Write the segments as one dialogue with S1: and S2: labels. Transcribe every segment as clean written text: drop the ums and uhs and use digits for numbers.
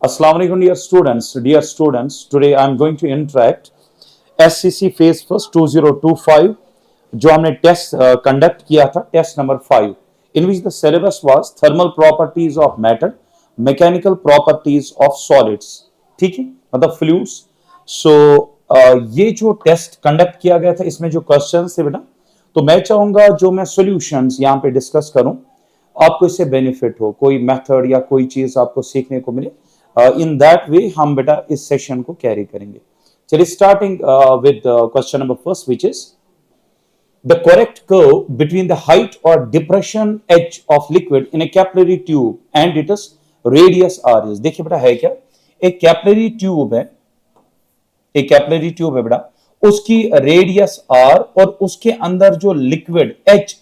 S1: Assalamu alaikum, dear students. Dear students, today I am going to interact SCC Phase First 2025 जो हमने test conduct किया था, test number 5, in which the syllabus was thermal properties of matter, mechanical properties of solids. ठीक है, मतलब fluids. सो ये जो test conduct किया गया था, इसमें जो क्वेश्चन थे बेटा, तो मैं चाहूंगा जो मैं सॉल्यूशंस यहाँ पे डिस्कस करूं, आपको इससे बेनिफिट हो, कोई मेथड या कोई चीज आपको सीखने को मिले. इन दैट वे हम बेटा इस सेशन को कैरी करेंगे. चलिए starting with question number first, which is the correct curve between the height or depression edge of liquid in a capillary tube and its radius r is. देखिए बेटा है क्या, एक कैपिलरी ट्यूब है, एक कैपिलरी ट्यूब है बेटा, उसकी रेडियस r और उसके अंदर जो लिक्विड h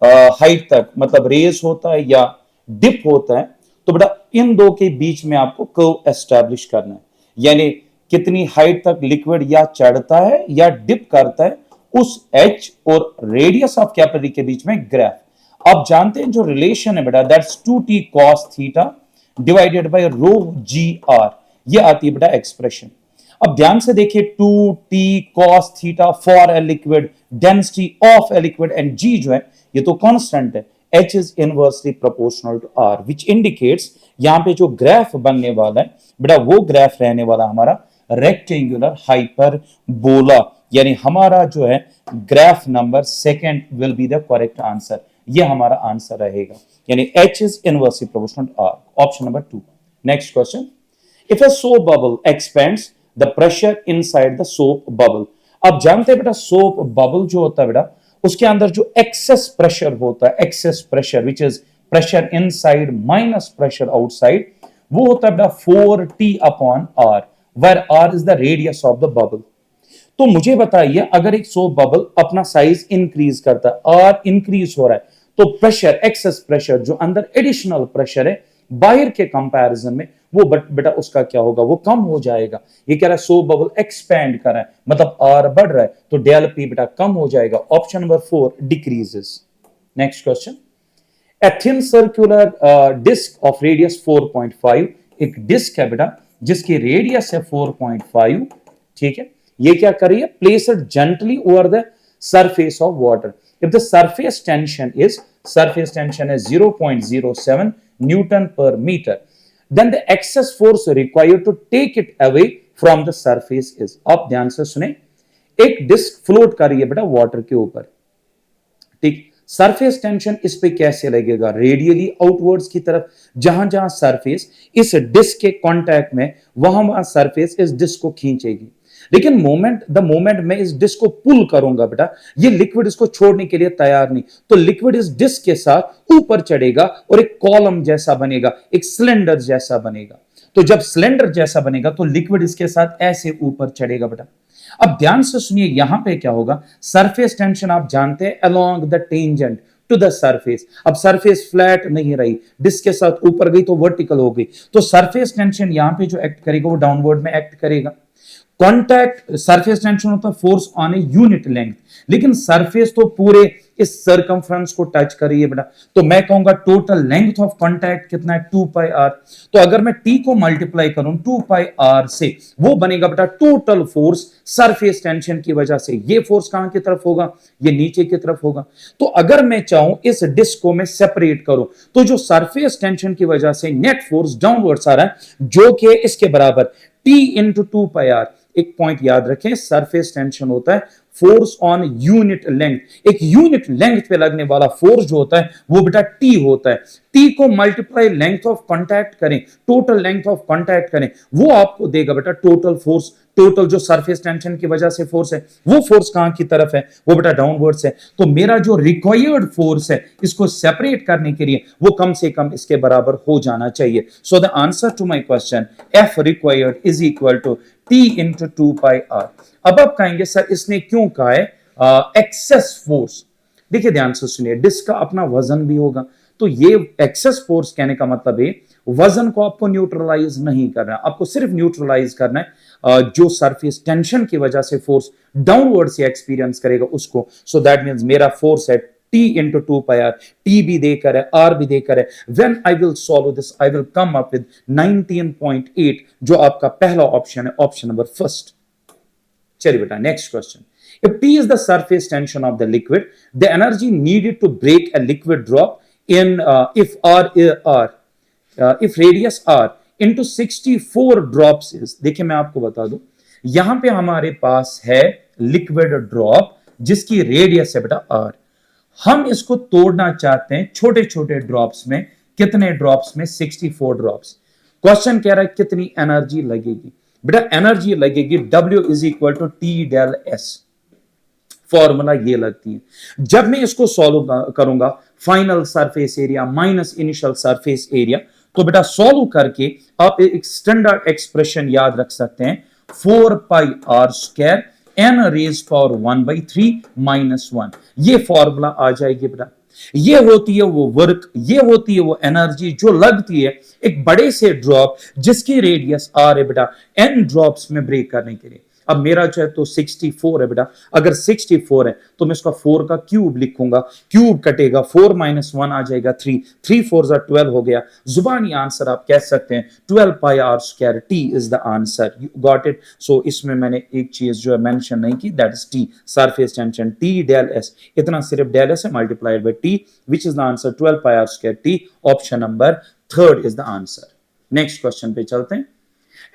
S1: हाइट तक मतलब रेज होता है या डिप होता है, तो बेटा इन दो के बीच में आपको कर्व एस्टैब्लिश करना है. यानी कितनी हाइट तक लिक्विड या चढ़ता है या डिप करता है, उस h और रेडियस ऑफ कैपिलरी के बीच में ग्राफ. आप जानते हैं जो रिलेशन है बेटा, that's 2t cos theta divided by rho ji r, ये आती है बेटा एक्सप्रेशन. अब ध्यान से देखिए, 2t cos theta for a liquid, density of a liquid, and g जो है ये तो कांस्टेंट है, h is inversely proportional to r, which indicates यहां पे जो ग्राफ बनने वाला है बेटा, वो ग्राफ रहने वाला हमारा रेक्टेंगुलर हाइपरबोला. यानी हमारा जो है graph number second will be the correct answer, ये हमारा आंसर रहेगा. यानी h is inversely proportional to r, option number 2. Next question, if a soap bubble expands the pressure inside the soap bubble. अब जानते हैं बेटा सोप बबल जो होता है बेटा, उसके अंदर जो एक्सेस प्रेशर होता है, excess pressure which is pressure inside minus pressure outside, वो होता है बेटा 4t upon r, where r is the radius of the bubble. तो मुझे बताइए, अगर एक सोप बबल अपना साइज इंक्रीज करता है, आर इंक्रीज हो रहा है, तो प्रेशर, एक्सेस प्रेशर जो अंदर एडिशनल प्रेशर है बाहर के कंपैरिजन में, वो बेटा उसका क्या होगा, वो कम हो जाएगा. ये कह रहा है सोप बबल एक्सपैंड कर रहा है, मतलब आर बढ़ रहा है, तो डेल पी बेटा कम हो जाएगा. Option number 4 decreases. Next question, a thin circular disc of radius 4.5, एक डिस्क है बेटा जिसकी रेडियस है 4.5, ठीक है. ये क्या कर रही है, place it gently over the surface of water. If the surface tension is 0.07 Newton पर metre, then the excess force required to take it away from the surface is. आप ध्यान से सुने, एक डिस्क फ्लोट कर रही है बेटा वाटर के ऊपर, ठीक. सरफेस टेंशन इस पे कैसे लगेगा, रेडियली आउटवर्ड्स की तरफ. जहां जहां सरफेस इस डिस्क के कांटेक्ट में, वहां वहां सरफेस इस डिस्क को खींचेगी. लेकिन द मोमेंट मैं इस डिस्क को पुल करूंगा बेटा, ये लिक्विड इसको छोड़ने के लिए तैयार नहीं, तो लिक्विड इस डिस्क के साथ ऊपर चढ़ेगा और एक कॉलम जैसा बनेगा, एक सिलेंडर जैसा बनेगा. तो जब सिलेंडर जैसा बनेगा तो लिक्विड इसके साथ ऐसे ऊपर चढ़ेगा बेटा. अब ध्यान से सुनिए, यहां पे क्या होगा, सरफेस टेंशन आप जानते हैं along the tangent to the surface. अब सरफेस फ्लैट नहीं रही, डिस्क के साथ ऊपर गई तो वर्टिकल हो गई, तो सरफेस टेंशन यहां पे जो एक्ट करेगा वो डाउनवर्ड में एक्ट करेगा. कॉन्टैक्ट सरफेस टेंशन होता है force on a unit length, लेकिन सरफेस तो पूरे इस सर्कमफ्रेंस को टच कर रही है बेटा, तो मैं कहूंगा टोटल लेंथ ऑफ कॉन्टैक्ट कितना है, 2 पाई r. तो अगर मैं t को मल्टीप्लाई करूं 2 पाई r से, वो बनेगा बेटा टोटल फोर्स सरफेस टेंशन की वजह से. ये फोर्स कहां की तरफ होगा, ये नीचे की तरफ होगा. तो अगर मैं चाहूं इस डिस्क को मैं सेपरेट करूं, तो जो सरफेस टेंशन की वजह से नेट फोर्स डाउनवर्ड्स आ रहा है, जो कि इसके बराबर t इंटू 2 पाई r. एक पॉइंट याद रखें, सरफेस टेंशन होता है फोर्स ऑन यूनिट लेंथ. एक यूनिट लेंथ पे लगने वाला फोर्स जो होता है वो बेटा टी होता है. टी को मल्टीप्लाई लेंथ ऑफ कांटेक्ट करें, टोटल लेंथ ऑफ कांटेक्ट करें, वो आपको देगा बेटा टोटल फोर्स. टोटल जो सरफेस टेंशन की वजह से फोर्स है, वो फोर्स कहां की तरफ है, वो बेटा डाउनवर्ड्स है. तो मेरा जो रिक्वायर्ड फोर्स है इसको सेपरेट करने के लिए, वो कम से कम इसके बराबर हो जाना चाहिए. So the answer to my question, F required is equal to t into 2 pi r. अब आप कहेंगे सर इसने क्यों कहा है एक्सेस फोर्स. देखिए ध्यान से सुनिए, डिस्क का अपना वजन भी होगा, तो ये एक्सेस फोर्स कहने का मतलब है वजन को आपको न्यूट्रलाइज नहीं करना, आपको सिर्फ न्यूट्रलाइज करना है जो सरफेस टेंशन की वजह से फोर्स डाउनवर्ड से एक्सपीरियंस करेगा उसको. सो दैट मींस मेरा फोर्स है T into 2 pi R, T भी देकर है, आर भी देकर है। When I will solve this I will come up with 19.8, जो आपका पहला ऑप्शन है, ऑप्शन नंबर फर्स्ट। चलिए बेटा next question. If T is the surface tension of the liquid, the energy needed to break a liquid drop in if radius r into 64 drops is, देखिए मैं आपको बता दूं, यहां पे हमारे पास है लिक्विड ड्रॉप जिसकी रेडियस है बेटा r। हम इसको तोड़ना चाहते हैं छोटे छोटे ड्रॉप्स में। कितने ड्रॉप्स में? 64 ड्रॉप्स। क्वेश्चन कह रहा है कितनी एनर्जी लगेगी। बेटा एनर्जी लगेगी W is equal to T del S. Formula ये लगती है। जब मैं इसको सॉल्व करूंगा, final surface area minus initial surface area, तो बेटा सॉल्व करके आप एक स्टैंडर्ड एक्सप्रेशन याद रख सकते हैं, 4 पाई r² n रेज पावर 1/3 -1। ये फॉर्मूला आ जाएगी बेटा। ये होती है वो वर्क, ये होती है वो एनर्जी जो लगती है एक बड़े से ड्रॉप जिसकी रेडियस r है बेटा n ड्रॉप्स में ब्रेक करने के लिए। अब मेरा जो है तो 64 है बेटा। अगर 64 है तो मैं इसका 4 का क्यूब लिखूंगा, क्यूब कटेगा, 4 - 1 आ जाएगा 3, 3 4 12 हो गया। जुबानी आंसर आप कह सकते हैं 12 pi r²। T is the answer. You got it. So इसमें मैंने एक चीज जो है मेंशन नहीं की, that is T, surface tension, T del S. इतना सिर्फ डेल एस है multiplied by T, which is the answer 12 pi r²। T option number third is the answer. Next question पे चलते हैं।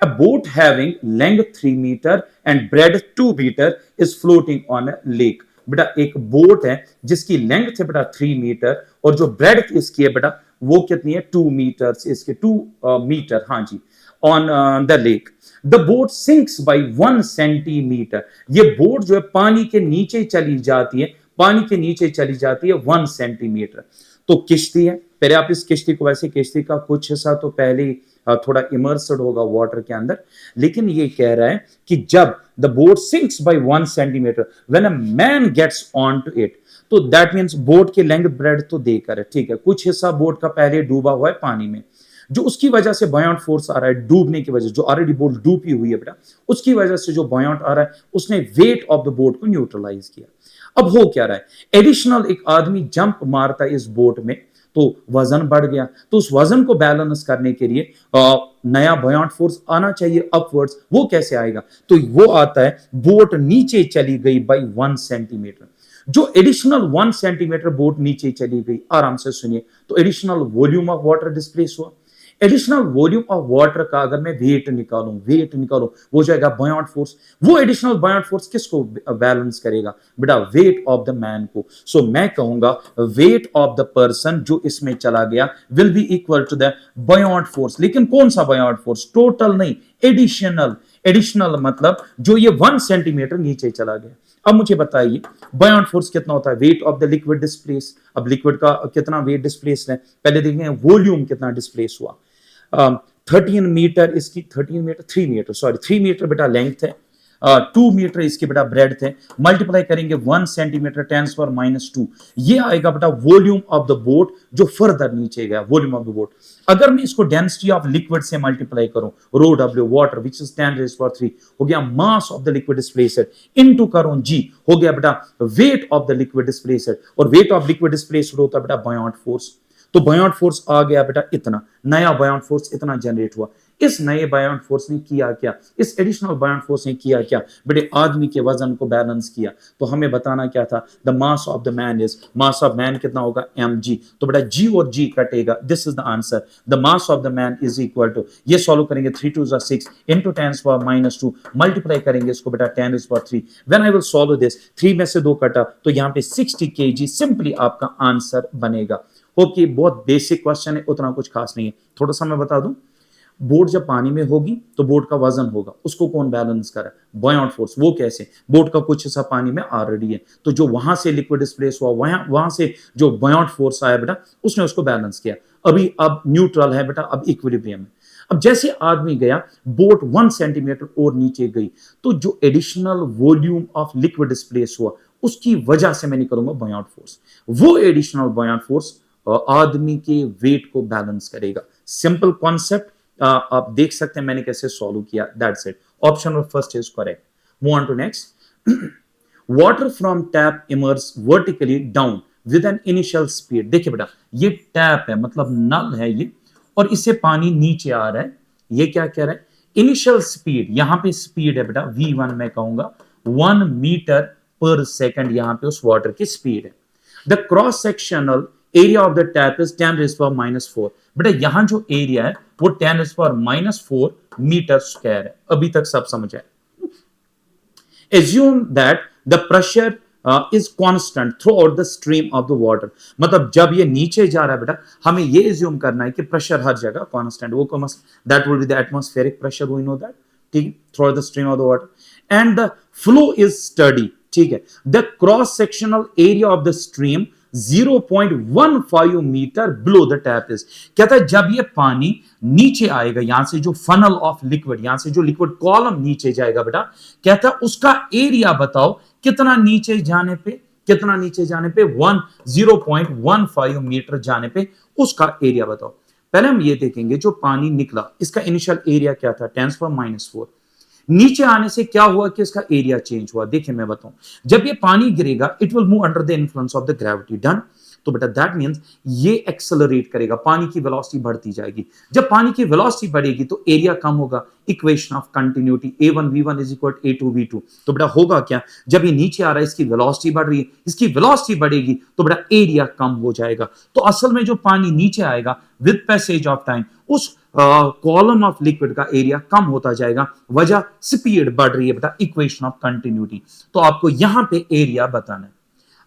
S1: A boat having length 3 meter and breadth 2 meter is floating on a lake। बेटा एक boat है जिसकी length है बेटा 3 metre और जो ब्रेड्थ इसकी है बेटा वो कितनी है? 2 मीटर। इसके 2 मीटर, हाँ जी, on the lake. The boat sinks by 1 centimetre. ये बोट जो है पानी के नीचे चली जाती है, पानी के नीचे चली जाती है 1 सेंटीमीटर। तो किश्ती है, पहले आप इस किश्ती को, वैसे किश्ती का कुछ हिस्सा तो पहले ही थोड़ा इमर्स्ड होगा वाटर के अंदर, लेकिन ये कह रहा है कि जब the boat sinks by 1 centimetre when a man gets on to it, तो दैट मींस बोट की लेंथ ब्रेड तो देकर है, ठीक है। कुछ हिस्सा बोट का पहले डूबा हुआ है पानी में, जो उसकी वजह से बॉयंट फोर्स आ रहा है, डूबने की वजह, जो ऑलरेडी बोट डूबी हुई है बेटा, उसकी वजह से जो बॉयंट आ रहा है उसने वेट ऑफ द बोट को न्यूट्रलाइज किया। अब हो क्या रहा है, एडिशनल एक आदमी जंप मारता है इस बोट में तो वजन बढ़ गया, तो उस वजन को बैलेंस करने के लिए नया बॉयंट फोर्स आना चाहिए अपवर्ड्स। वो कैसे आएगा? तो वो आता है, बोट नीचे चली गई बाय 1 सेंटीमीटर। जो एडिशनल 1 सेंटीमीटर बोट नीचे चली गई, आराम से सुनिए, तो additional volume of water displace हुआ। एडिशनल वॉल्यूम ऑफ वाटर का अगर मैं वेट निकालूं वो जाएगा बॉयंट फोर्स। वो एडिशनल बॉयंट फोर्स किसको बैलेंस करेगा? बेटा वेट ऑफ द मैन को। सो मैं कहूंगा वेट ऑफ द पर्सन जो इसमें चला गया will be equal to the buoyant force. लेकिन कौन सा बॉयंट फोर्स? टोटल नहीं, एडिशनल। एडिशनल मतलब जो ये 1 सेंटीमीटर नीचे चला गया। अब मुझे बताइए बॉयंट फोर्स कितना होता है? Weight of the liquid displace. अब लिक्विड का कितना वेट डिस्प्लेस है, पहले देखें वॉल्यूम कितना डिस्प्लेस हुआ। 13 मीटर इसकी, 13 मीटर 3 मीटर सॉरी 3 मीटर बेटा लेंथ है, 2 मीटर इसकी बेटा ब्रेड्थ है। मल्टीप्लाई करेंगे 1 सेंटीमीटर 10⁻², ये आएगा बेटा वॉल्यूम ऑफ द बोट जो फर्दर नीचे गया, वॉल्यूम ऑफ द बोट। अगर मैं इसको डेंसिटी ऑफ लिक्विड से मल्टीप्लाई करूं, रो डब्ल्यू वाटर विच इज 10⁻³ हो गया मास of the liquid displaced, into करूं जी हो गया बेटा weight of the liquid displaced, और वेट ऑफ लिक्विड डिस्प्लेस्ड होता है बेटा बॉयंट फोर्स। तो बॉयंट फोर्स आ गया बेटा इतना, नया बॉयंट फोर्स इतना जनरेट हुआ। इस नए बॉयंट फोर्स ने किया क्या? इस एडिशनल बॉयंट फोर्स ने किया क्या? बेटे आदमी के वजन को बैलेंस किया। तो हमें बताना क्या था? The mass of the man is, mass of man कितना होगा? mg। तो बेटा g और g कटेगा, this is the answer. The mass of the man is equal to, ये सॉल्व करेंगे 3 2 6 इंटू 10⁻², मल्टीप्लाई करेंगे इसको बेटा 10⁻3। When I will solve this, 3 में से 2 कटा तो यहाँ पे 60 kg सिंपली आपका आंसर बनेगा। ओके, बहुत बेसिक क्वेश्चन है, उतना कुछ खास नहीं है। थोड़ा सा मैं बता दूं, बोट जब पानी में होगी तो बोट का वजन होगा, उसको कौन बैलेंस करे? Buoyant force. वो कैसे? बोट का कुछ हिस्सा पानी में ऑलरेडी है, तो जो वहां से लिक्विड डिस्प्लेस हुआ, वहां से जो बॉयंट फोर्स आया बेटा उसने उसको बैलेंस किया। अभी अब न्यूट्रल है बेटा, अब इक्विलिब्रियम है। अब जैसे आदमी गया, बोट 1 सेंटीमीटर और नीचे गई, तो जो additional volume of liquid displace हुआ उसकी वजह से मैं निकालूंगा बॉयंट फोर्स। वो एडिशनल बॉयंट फोर्स आदमी के वेट को बैलेंस करेगा। सिंपल कॉन्सेप्ट, आप देख सकते हैं मैंने कैसे सॉल्व किया। That's it, option number first is correct. Move on to next. Water from tap emerges vertically down with an initial speed. देखिए बेटा, ये टैप है, मतलब नल है ये, और इससे पानी नीचे आ रहा है। ये क्या कह रहा है? इनिशियल स्पीड, यहां पे स्पीड है बेटा v1, मैं कहूंगा 1 मीटर पर सेकंड, यहां पे उस वाटर की स्पीड है। The cross sectional area of the tap is 10⁻⁻⁴। बेटा यहां जो एरिया है वो 10⁻⁴ मीटर स्क्वायर है। अभी तक सब समझ आए? assume that the pressure is constant throughout the stream of the water। मतलब जब ये नीचे जा रहा है बेटा, हमें ये एज्यूम करना है कि प्रेशर हर जगह कांस्टेंट, वो that will be the atmospheric pressure, we know that, ठीक है, through the stream of the water and the flow is steady, ठीक है। The cross sectional area of the stream 0.15 metre below the tap is. कहता है जब ये पानी नीचे आएगा, यहां से जो फनल ऑफ लिक्विड, यहां से जो लिक्विड कॉलम नीचे जाएगा बेटा, कहता है उसका एरिया बताओ कितना नीचे जाने पे, कितना नीचे जाने पे 0.15 मीटर जाने पे उसका एरिया बताओ। पहले हम ये देखेंगे जो पानी निकला, इसका इनिशियल एरिया क्या था? 10⁻⁴। नीचे आने से क्या हुआ कि इसका एरिया चेंज हुआ। देखिए मैं बताऊं, जब ये पानी गिरेगा it will move under the influence of the gravity, done. तो बेटा दैट मींस ये एक्सेलरेट करेगा, पानी की वेलोसिटी बढ़ती जाएगी। जब पानी की वेलोसिटी बढ़ेगी तो एरिया कम होगा। Equation of continuity a1v1 is equal a2v2। तो बेटा होगा क्या? जब ये नीचे आ रहा है इसकी वेलोसिटी बढ़ रही है, इसकी वेलोसिटी बढ़ेगी तो बेटा एरिया कम हो जाएगा। तो असल में जो पानी नीचे आएगा विद पैसेज ऑफ टाइम उस कॉलम ऑफ लिक्विड का एरिया कम होता जाएगा, वजह स्पीड बढ़ रही है बेटा, इक्वेशन ऑफ कंटिन्यूटी। तो आपको यहां पे एरिया बताना है।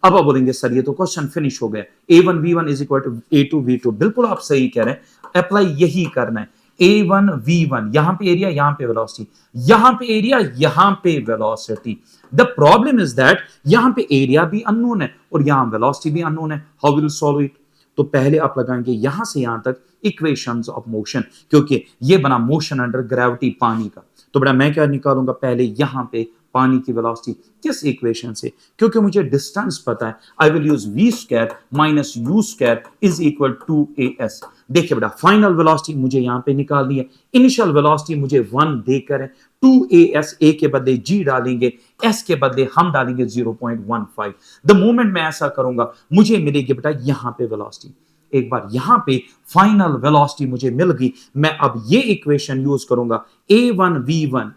S1: अब आप बोलेंगे सर ये तो क्वेश्चन फिनिश हो गया, a1v1 is equal to a2v2। बिल्कुल आप सही कह रहे हैं, अप्लाई यही करना है। a1v1, यहां पे एरिया, यहां पे वेलोसिटी, यहां पे एरिया, यहां पे velocity. The problem is that यहां पे एरिया भी अननोन है और यहां वेलोसिटी भी अननोन है। How will solve it? तो पहले आप लगाएंगे यहां से यहां तक इक्वेशंस ऑफ मोशन, क्योंकि ये बना मोशन अंडर ग्रेविटी पानी का। तो बेटा मैं क्या निकालूंगा? पहले यहां पे पानी की वेलोसिटी, किस इक्वेशन से? क्योंकि मुझे डिस्टेंस पता है, I will use v² minus u² is equal to as। देखिए बेटा फाइनल वेलोसिटी मुझे यहां पे निकालनी है। इनिशियल वेलोसिटी मुझे 1 देकर है, 2as, a के बदले g डालेंगे, s के बदले हम डालेंगे 0.15। द मोमेंट मैं ऐसा करूंगा मुझे मिलेगी बेटा यहां पे वेलोसिटी। एक बार यहां पे फाइनल वेलोसिटी मुझे मिल गई, मैं अब ये इक्वेशन यूज करूंगा, a1v1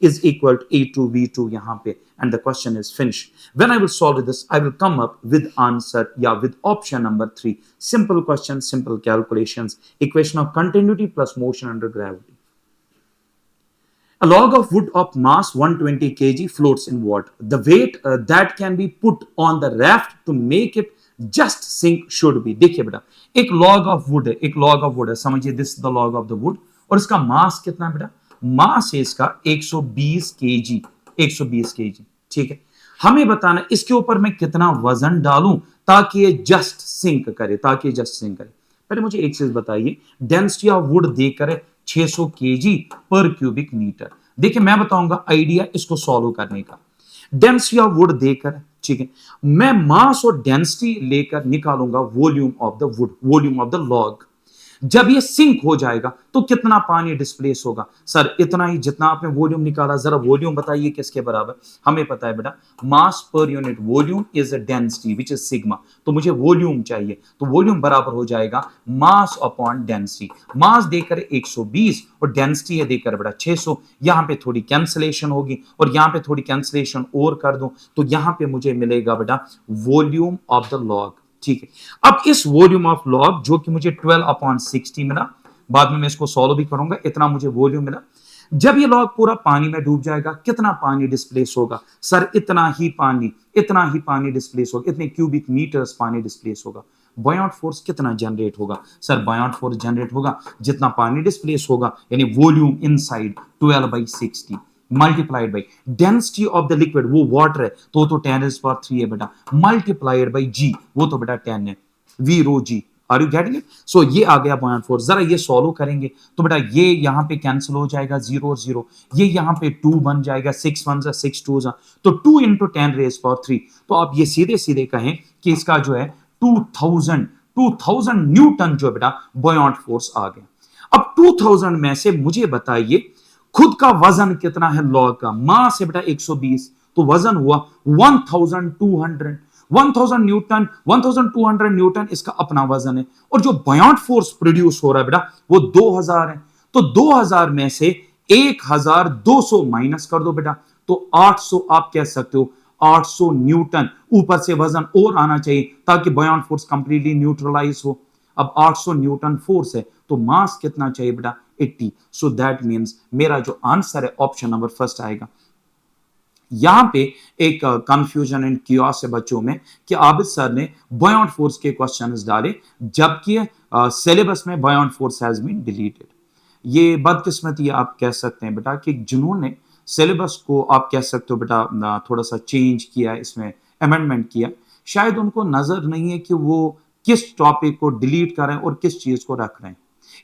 S1: is equal to a2v2 यहां पे, and the question is finished. When I will solve this, I will come up with answer या with option number 3. Simple question, simple calculations, equation of continuity plus motion under gravity. A log of wood of mass 120 kg floats in water. The weight that can be put on the raft to make it just sink should be। देखिए बेटा एक log of wood है, एक log of wood है, समझिए this the log of the wood, और इसका मास कितना है बेटा? मास है इसका 120 kg, 120 kg, ठीक है। हमें बताना इसके ऊपर मैं कितना वजन डालूं ताकि ये जस्ट सिंक करे, ताकि ये जस्ट सिंक करे। पहले मुझे एक चीज बताइए, डेंसिटी ऑफ वुड देकर है 600 kg पर क्यूबिक मीटर। देखिए मैं बताऊंगा आइडिया इसको सॉल्व करने का। डेंसिटी ऑफ वुड देकर, ठीक है, मैं मास और डेंसिटी लेकर निकालूंगा volume of the wood, volume of the log. जब ये सिंक हो जाएगा तो कितना पानी डिस्प्लेस होगा? सर इतना ही जितना आपने वॉल्यूम निकाला, जरा वॉल्यूम बताइए किसके बराबर? हमें पता है बेटा mass per unit volume is a density which is sigma, तो मुझे वॉल्यूम चाहिए, तो वॉल्यूम बराबर हो जाएगा मास अपॉन डेंसिटी। मास देकर 120 और डेंसिटी है देकर बेटा 600। यहां पे थोड़ी कैंसिलेशन होगी और यहां पे थोड़ी कैंसिलेशन और कर दो तो यहां पे मुझे मिलेगा बेटा वॉल्यूम ऑफ द लॉग, ठीक है। अब इस वॉल्यूम ऑफ लॉग जो कि मुझे 12/60 मिला, बाद में मैं इसको सॉल्व भी करूंगा, इतना मुझे वॉल्यूम मिला। जब ये लॉग पूरा पानी में डूब जाएगा कितना पानी डिस्प्लेस होगा? सर इतना ही पानी डिस्प्लेस होगा, इतने क्यूबिक मीटर्स पानी डिस्प्लेस होगा। बॉयंट फोर्स कितना जनरेट होगा? सर बॉयंट फोर्स जनरेट होगा जितना पानी डिस्प्लेस होगा, यानी volume inside 12/60 multiplied by density of the liquid, वो वाटर है तो 10⁻³ है बेटा, मल्टीप्लाइड बाई जी, वो तो बेटा 10 है, V rho ji. Are you getting it? So ये आ गया बॉयंट फोर्स। जरा ये सॉल्व करेंगे तो बेटा ये यहां पे कैंसिल हो जाएगा, 0 और 0, ये यहां पे 2 बन जाएगा, 6 1 6 2 तो 2 × 10⁻³ तो आप ये सीधे सीधे कहें कि इसका जो है 2000 न्यूटन जो है बेटा बॉयंट फोर्स आ गया। अब 2000 में से मुझे बताइए खुद का वजन कितना है लॉग का? मास है बेटा 120 तो वजन हुआ 1200। 1000 न्यूटन, 1200 न्यूटन इसका अपना वजन है, और जो बॉयंट फोर्स प्रोड्यूस हो रहा है बेटा वो 2000 है। तो 2000 में से 1200 माइनस कर दो बेटा, तो 800 आप कह सकते हो, 800 न्यूटन। ऊपर से वजन और आना चाहिए ताकि बॉयंट फोर्स कंप्लीटली न्यूट्रलाइज हो। अब 800 न्यूटन फोर्स है तो मास कितना चाहिए बेटा, 80। सो दैट मींस मेरा जो आंसर है ऑप्शन नंबर फर्स्ट आएगा। यहां पे एक कंफ्यूजन एंड क्यूरियोस है बच्चों में कि आबिद सर ने बॉयंट फोर्स के क्वेश्चंस डाले जबकि सिलेबस में buoyant force has been deleted. ये बदकिस्मती आप कह सकते हैं बेटा कि जिन्होंने सिलेबस को आप कह सकते हो बेटा थोड़ा सा चेंज किया, इसमें अमेंडमेंट किया, शायद उनको नजर नहीं है कि वो किस टॉपिक को डिलीट कर रहे हैं और किस चीज को रख रहे हैं।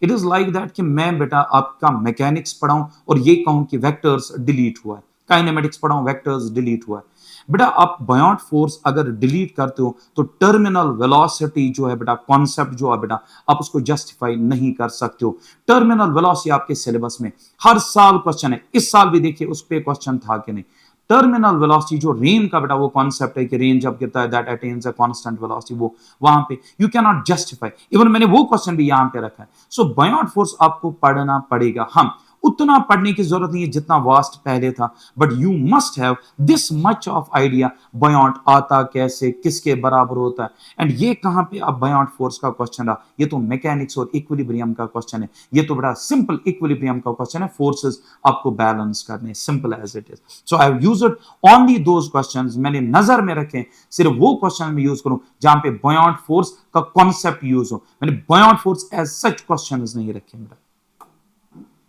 S1: इट इज लाइक दैट कि मैं बेटा आपका मैकेनिक्स पढ़ाऊं और ये कहूं कि वेक्टर्स डिलीट हुआ है, काइनेमेटिक्स पढ़ाऊं वेक्टर्स डिलीट हुआ है। बेटा आप बॉयंट फोर्स अगर डिलीट करते हो तो टर्मिनल वेलोसिटी जो है बेटा, कॉन्सेप्ट जो है बेटा, आप उसको जस्टिफाई नहीं कर सकते हो। टर्मिनल वेलोसिटी आपके सिलेबस में हर साल क्वेश्चन है, इस साल भी देखिए उस पर क्वेश्चन था कि नहीं। टर्मिनल वेलोसिटी जो रेन का बेटा वो कॉन्सेप्ट है कि रेन जब गिरता है that attains a constant velocity, वो वहां पे you can not justify. Even मैंने वो क्वेश्चन भी यहां पे रखा है। सो बॉयंट फोर्स आपको पढ़ना पड़ेगा। हम उतना पढ़ने की जरूरत नहीं है जितना वास्ट पहले था, but you must have this much of idea buoyant आता कैसे, किसके बराबर होता है। एंड ये कहां पे अब बॉयंट फोर्स का क्वेश्चन रहा, ये तो मैकेनिक्स और इक्विलिब्रियम का क्वेश्चन है। ये तो बड़ा सिंपल इक्विलिब्रियम का क्वेश्चन है, फोर्सेस आपको बैलेंस करने, simple as it is. So I have used only those questions, मैंने नजर में रखे सिर्फ वो क्वेश्चन में यूज करूं जहां पे बॉयंट फोर्स का कॉन्सेप्ट यूज हो। मैंने buoyant force as such questions नहीं रखे मेरा।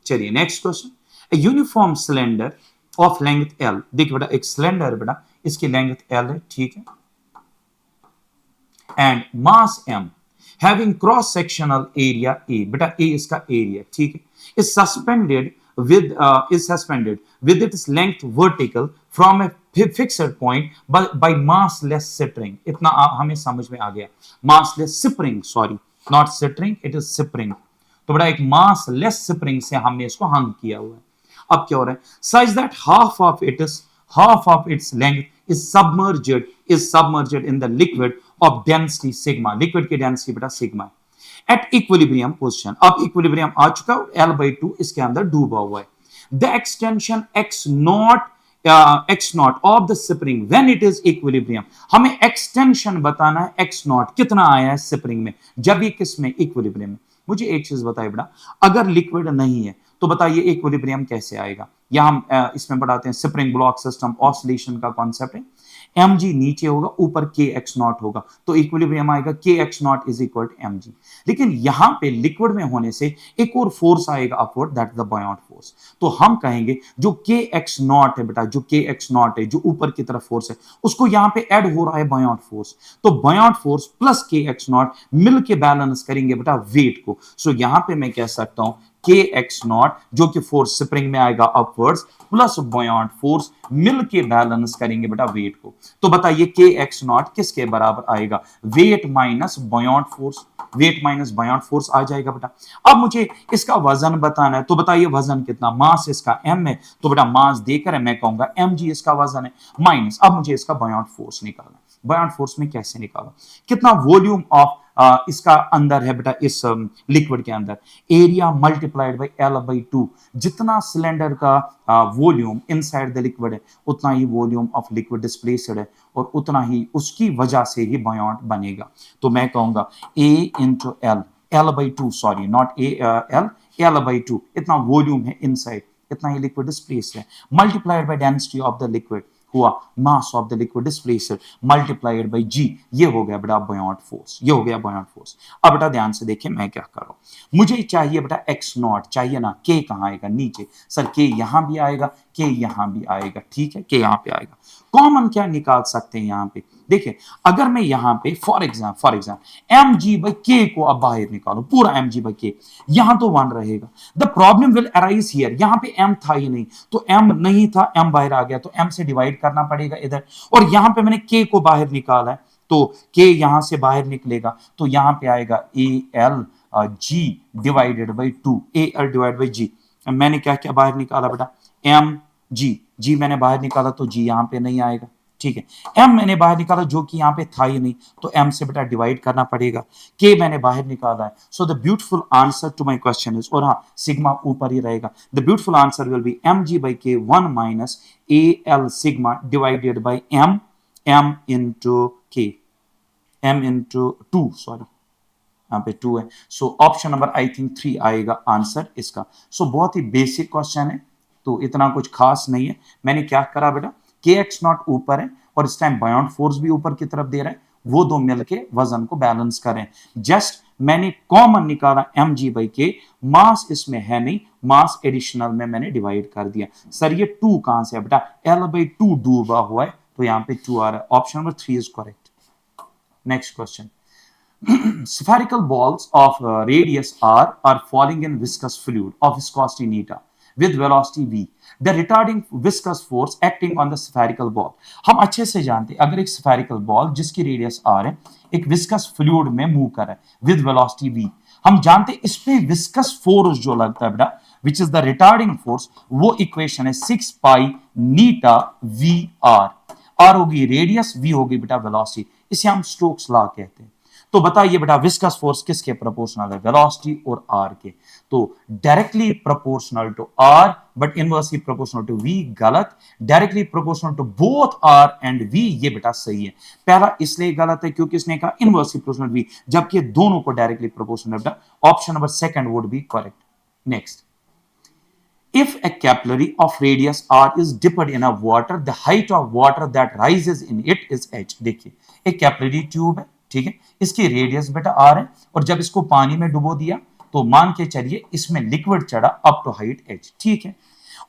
S1: चलिए next question, uniform cylinder of length L. देखिए बेटा एक सिलेंडर बेटा, इसकी लेंथ एल है, ठीक है, and mass M, having cross sectional area A, बेटा ए इसका एरिया, ठीक है, is suspended with its length vertical from a fixed point by massless spring। इतना हमें समझ में आ गया, massless spring, सॉरी नॉट सिटरिंग, इट इज स्प्रिंग। तो बड़ा एक मास लेस स्प्रिंग से हमने इसको हंग किया हुआ है। अब क्या हो रहा है, such that half of its length is submerged in the liquid of density sigma। Liquid की डेंसिटी बेटा सिग्मा है। एट इक्विलिब्रियम पोजिशन, अब इक्विलिब्रियम आ चुका है, L/2 इसके अंदर डूबा हुआ है। The extension x not of the spring when it is equilibrium, हमें एक्सटेंशन बताना है x नॉट कितना आया है स्प्रिंग में जब ये किस में, इक्विलिब्रियम में। मुझे एक चीज बताइए बेटा, अगर लिक्विड नहीं है तो बताइए इक्विलिब्रियम कैसे आएगा। यहां हम इसमें पढ़ाते हैं स्प्रिंग ब्लॉक सिस्टम ऑसिलेशन का कॉन्सेप्ट है। mg नीचे होगा, ऊपर kx नॉट होगा, तो इक्विलिब्रियम आएगा kx naught is equal to mg। लेकिन यहां पे लिक्विड में होने से एक और फोर्स आएगा upward, that the buoyant force. तो हम कहेंगे जो kx नॉट है बेटा, जो kx नॉट है जो ऊपर की तरफ फोर्स है, उसको यहां पे ऐड हो रहा है बॉयंट फोर्स। तो buoyant force plus kx naught मिल के बैलेंस करेंगे बेटा वेट को। सो यहां पे मैं कह सकता हूं kx नॉट जो कि फोर्स स्प्रिंग में आएगा अपवर्ड्स प्लस बॉयंट फोर्स मिल के बैलेंस करेंगे बेटा वेट को। तो बताइए kx नॉट किसके बराबर आएगा, weight minus buoyant force, weight minus buoyant force आ जाएगा बेटा। अब मुझे इसका वजन बताना है, तो बताइए वजन कितना, मास इसका m है, तो बेटा मास देकर है मैं कहूंगा mg इसका वजन है, माइनस अब मुझे इसका बॉयंट फोर्स निकालना। बॉयंट फोर्स में कैसे निकाला, कितना वॉल्यूम ऑफ इसका अंदर है बेटा, इस लिक्विड के अंदर, एरिया मल्टीप्लाइड बाय L/2। जितना सिलेंडर का वॉल्यूम इनसाइड द लिक्विड है उतना ही वॉल्यूम ऑफ लिक्विड डिस्प्लेस्ड है और उतना ही उसकी वजह से ही बॉयंट बनेगा। तो मैं कहूंगा A into L, L/2 sorry not L, L/2 इतना वॉल्यूम है इनसाइड, इतना ही लिक्विड डिस्प्लेस्ड है, multiplied by density of the liquid हुआ mass of the liquid displaced multiplied by g। ये हो गया बेटा बॉयंट फोर्स, ये हो गया बॉयंट फोर्स। अब बेटा ध्यान से देखिए मैं क्या कर रहा हूं, मुझे चाहिए बेटा x नॉट चाहिए ना, k कहां आएगा नीचे, सर k यहां भी आएगा, k यहां भी आएगा, ठीक है, k यहां पे आएगा। कॉमन क्या निकाल सकते हैं यहां पे, देखिए अगर मैं यहां पे फॉर एग्जाम्पल mg/k को अब बाहर निकालूं, पूरा mg/k, यहां तो 1 रहेगा। The problem will arise here, यहां पे m था ही नहीं, तो m नहीं था, m बाहर आ गया, तो m से डिवाइड करना पड़ेगा इधर, और यहां पे मैंने k को बाहर निकाला है, तो k यहां से बाहर निकलेगा, तो यहां पे आएगा al g divided by 2, al divide by g। मैंने क्या क्या बाहर निकाला बेटा, m g, g मैंने बाहर निकाला तो g यहां पे नहीं आएगा, ठीक है। m मैंने बाहर निकाला जो कि यहाँ पे था ही नहीं, तो m से बेटा डिवाइड करना पड़ेगा। k मैंने बाहर निकाला है। So the beautiful answer to my question is, और हाँ सिग्मा ऊपर ही रहेगा, the beautiful answer will be mg by k 1 minus al sigma divided by m into k, m into 2, sorry यहाँ पे 2 है। So option number I think 3 आएगा answer इसका। सो बहुत ही बेसिक क्वेश्चन है, तो इतना कुछ खास नहीं है। मैंने क्या करा बेटा, के एक्स नॉट ऊपर है और इस टाइम बायोंड फोर्स भी ऊपर की तरफ दे रहा है, वो दो मिलके वजन को बैलेंस करें। जस्ट मैंने कॉमन निकाला एम जी बाई के, मास इसमें है नहीं, मास एडिशनल में मैंने डिवाइड कर दिया। सर ये 2 कहां से है बेटा, एल बाई 2 डूबा हुआ है, तो यहाँ पे 2 आ रहा है। Option number 3 is correct. Next question, spherical balls of radius r are falling in viscous fluid of viscosity neta with velocity v. The retarding viscous force acting on the spherical ball. हम अच्छे से जानते हैं अगर एक spherical ball जिसकी radius r है एक viscous fluid में मूव कर रहा है with velocity v, हम जानते हैं इस पे viscous force जो लगता है बेटा which is the retarding force, वो इक्वेशन है 6 pi neta v r। r होगी रेडियस, v होगी बेटा वेलोसिटी, इसे हम स्टोक्स लॉ कहते हैं। तो बताइए बेटा विस्कस फोर्स किसके प्रोपोर्शनल है, वेलोसिटी और आर के। तो directly proportional to R but inversely proportional to V गलत, directly proportional to both R and V ये बेटा सही है। पहला इसलिए गलत है क्योंकि इसने कहा इनवर्सली प्रोपोर्शनल वी, जबकि दोनों को डायरेक्टली प्रोपोर्शनल है बेटा। Option number second would be correct. Next, if a capillary of radius r is dipped in a water, the height of water that rises in it is h। देखिए एक capillary tube है, ठीक है, इसकी radius बेटा r है, और जब इसको पानी में डुबो दिया तो मान के चलिए इसमें लिक्विड चढ़ा अप टू हाइट h, ठीक है,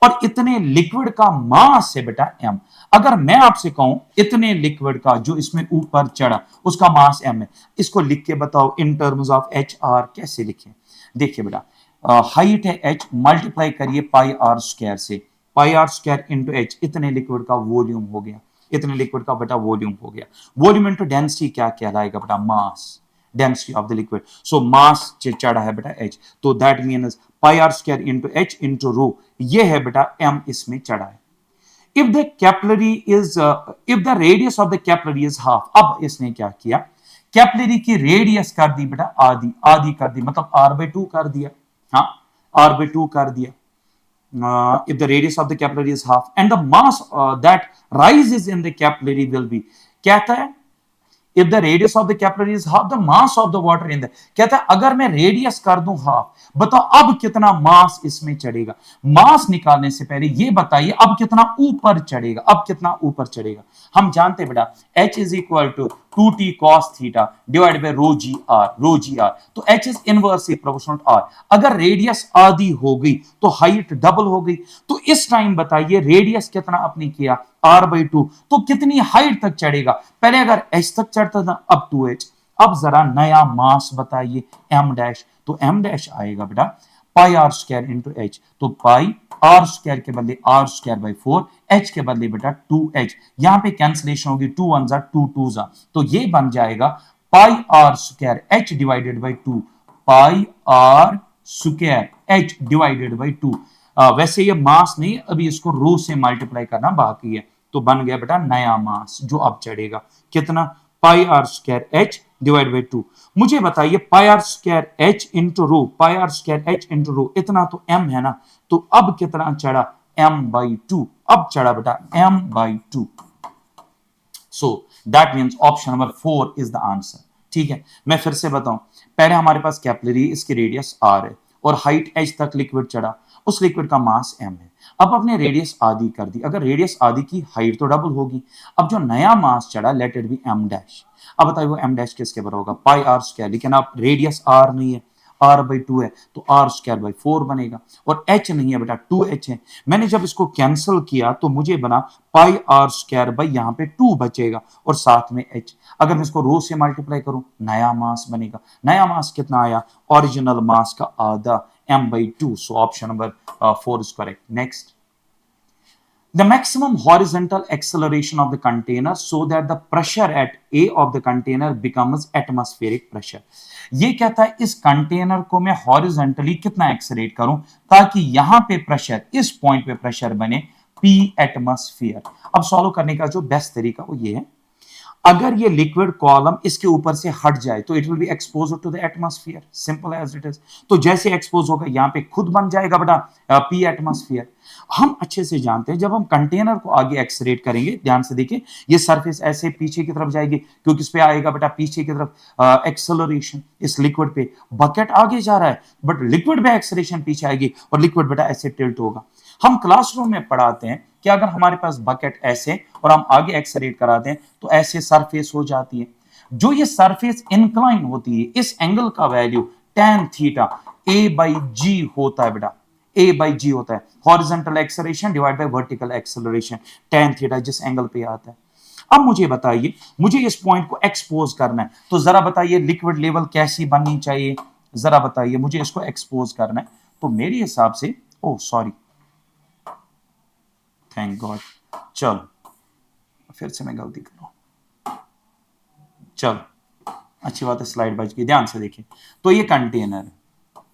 S1: और इतने लिक्विड का मास है बेटा m। अगर मैं आपसे कहूं इतने लिक्विड का जो इसमें ऊपर चढ़ा उसका मास m है, इसको लिख के बताओ in terms of H R कैसे लिखें। देखिए बेटा हाइट है h, मल्टीप्लाई करिए पाई आर स्क्वायर से, पाई आर स्क्वायर इंटू एच, इतने लिक्विड का वॉल्यूम हो गया, इतने लिक्विड का बेटा वॉल्यूम हो गया। वॉल्यूम इंटू डेंसिटी क्या कहलाएगा बेटा, mass, density of the liquid. So mass चढ़ा है बेटा h, तो that means pi R square into H into rho, ये है बेटा m इसमें चढ़ा है। if the capillary is if the radius of the capillary is half, अब इसने क्या किया, कैपिलरी की रेडियस कर दी बेटा आधी, आधी कर दी मतलब r/2 कर दिया, हाँ r/2 कर दिया। if the radius of the capillary is half and the mass that rises in the capillary will be, कहता है if the radius of the capillary is half the mass of the water in the, कहता है अगर मैं radius कर दूं half, बताओ अब कितना मास इसमें चढ़ेगा। मास निकालने से पहले ये बताइए अब कितना ऊपर चढ़ेगा, अब कितना ऊपर चढ़ेगा। हम जानते हैं बेटा h is equal to 2t cos theta divide by rho ji R, तो h is inversely proportional to r। अगर रेडियस आधी हो गई तो हाइट डबल हो गई, तो इस टाइम बताइए रेडियस कितना अपनी किया r/2, तो कितनी हाइट तक चढ़ेगा। पहले अगर h तक चढ़ता था, अब 2h। अब जरा नया मास बताइए m डैश, तो m डैश आएगा बेटा पाई आर स्क्वायर इंटू एच, तो पाई आर स्क्वायर के बदले आर स्क्वायर बाई 4, एच के बदले बेटा 2h, यहां पे कैंसिलेशन होगी 2 1 जा 2 2 जा, तो ये बन जाएगा pi R square H divided by 2, pi R square H divided by 2। वैसे ये मास नहीं, अभी इसको रो से मल्टीप्लाई करना बाकी है, तो बन गया बेटा नया मास जो अब चढ़ेगा कितना, pi R square H divide by 2। मुझे बताइए pi R square H into rho, pi R square H into rho, इतना तो m है ना, तो अब कितना चढ़ा m/2, अब चढ़ा बेटा m/2। So that means option number 4 is the answer. ठीक है, मैं फिर से बताऊं, पहले हमारे पास कैपिलरी, इसकी रेडियस r है और हाइट h तक लिक्विड चढ़ा, उस लिक्विड का मास m है। अब अपने रेडियस आधी कर दी, अगर रेडियस आधी की हाइट तो डबल होगी। अब जो नया मास चढ़ा let it be m dash, अब बताइए वो m डैश किसके बराबर होगा, पाई आर स्क्वायर, लेकिन अब रेडियस r नहीं है, r/2 है, तो r स्क्वायर बाई 4 बनेगा, और h नहीं है बेटा 2h है। मैंने जब इसको कैंसिल किया तो मुझे बना पाई आर स्क्वायर बाई यहाँ पे 2 बचेगा और साथ में h। अगर मैं इसको रो से मल्टीप्लाई करूं नया मास बनेगा, नया मास कितना आया, ओरिजिनल मास का आधा m/2। So option number 4 is correct. Next, the maximum horizontal acceleration of the container so that the pressure at A of the container becomes atmospheric pressure। ये कहता है इस कंटेनर को मैं हॉरिजॉन्टली कितना एक्सेलरेट करूं ताकि यहां पे प्रेशर, इस पॉइंट पे प्रेशर बने P एटमॉस्फेयर। अब सॉल्व करने का जो बेस्ट तरीका वो ये है, अगर ये लिक्विड कॉलम इसके ऊपर से हट जाए तो it will be expose to the atmosphere, simple as it is. तो जैसे एक्सपोज होगा यहां पे खुद बन जाएगा बेटा पी एटमॉस्फेयर। हम अच्छे से जानते हैं जब हम कंटेनर को आगे एक्सलेरेट करेंगे, ध्यान से देखिए, ये सरफेस ऐसे पीछे की तरफ जाएगी क्योंकि इस पे आएगा बेटा पीछे की तरफ एक्सेलरेशन इस लिक्विड पे। बकेट आगे जा रहा है बट लिक्विड पे एक्सेलरेशन पीछे आएगी और लिक्विड बेटा ऐसे टिल्ट होगा। हम क्लासरूम में पढ़ाते हैं कि अगर हमारे पास बकेट ऐसे और हम आगे एक्सेलरेट कराते हैं तो ऐसे सरफेस हो जाती है। जो ये सरफेस इंक्लाइन होती है इस एंगल का value tan theta a by G होता है बेटा, a बाई जी होता है, horizontal acceleration divide by vertical acceleration, tan theta जिस एंगल पे आता है। अब मुझे बताइए, मुझे इस पॉइंट को एक्सपोज करना है, तो जरा बताइए लिक्विड लेवल कैसी बननी चाहिए, जरा बताइए, मुझे इसको एक्सपोज करना है। तो मेरे हिसाब से, ओ सॉरी, थैंक गॉड, चलो फिर से मैं गलती कर रहा हूं, चलो अच्छी बात है, स्लाइड बच गई, ध्यान से देखिए। तो ये कंटेनर है,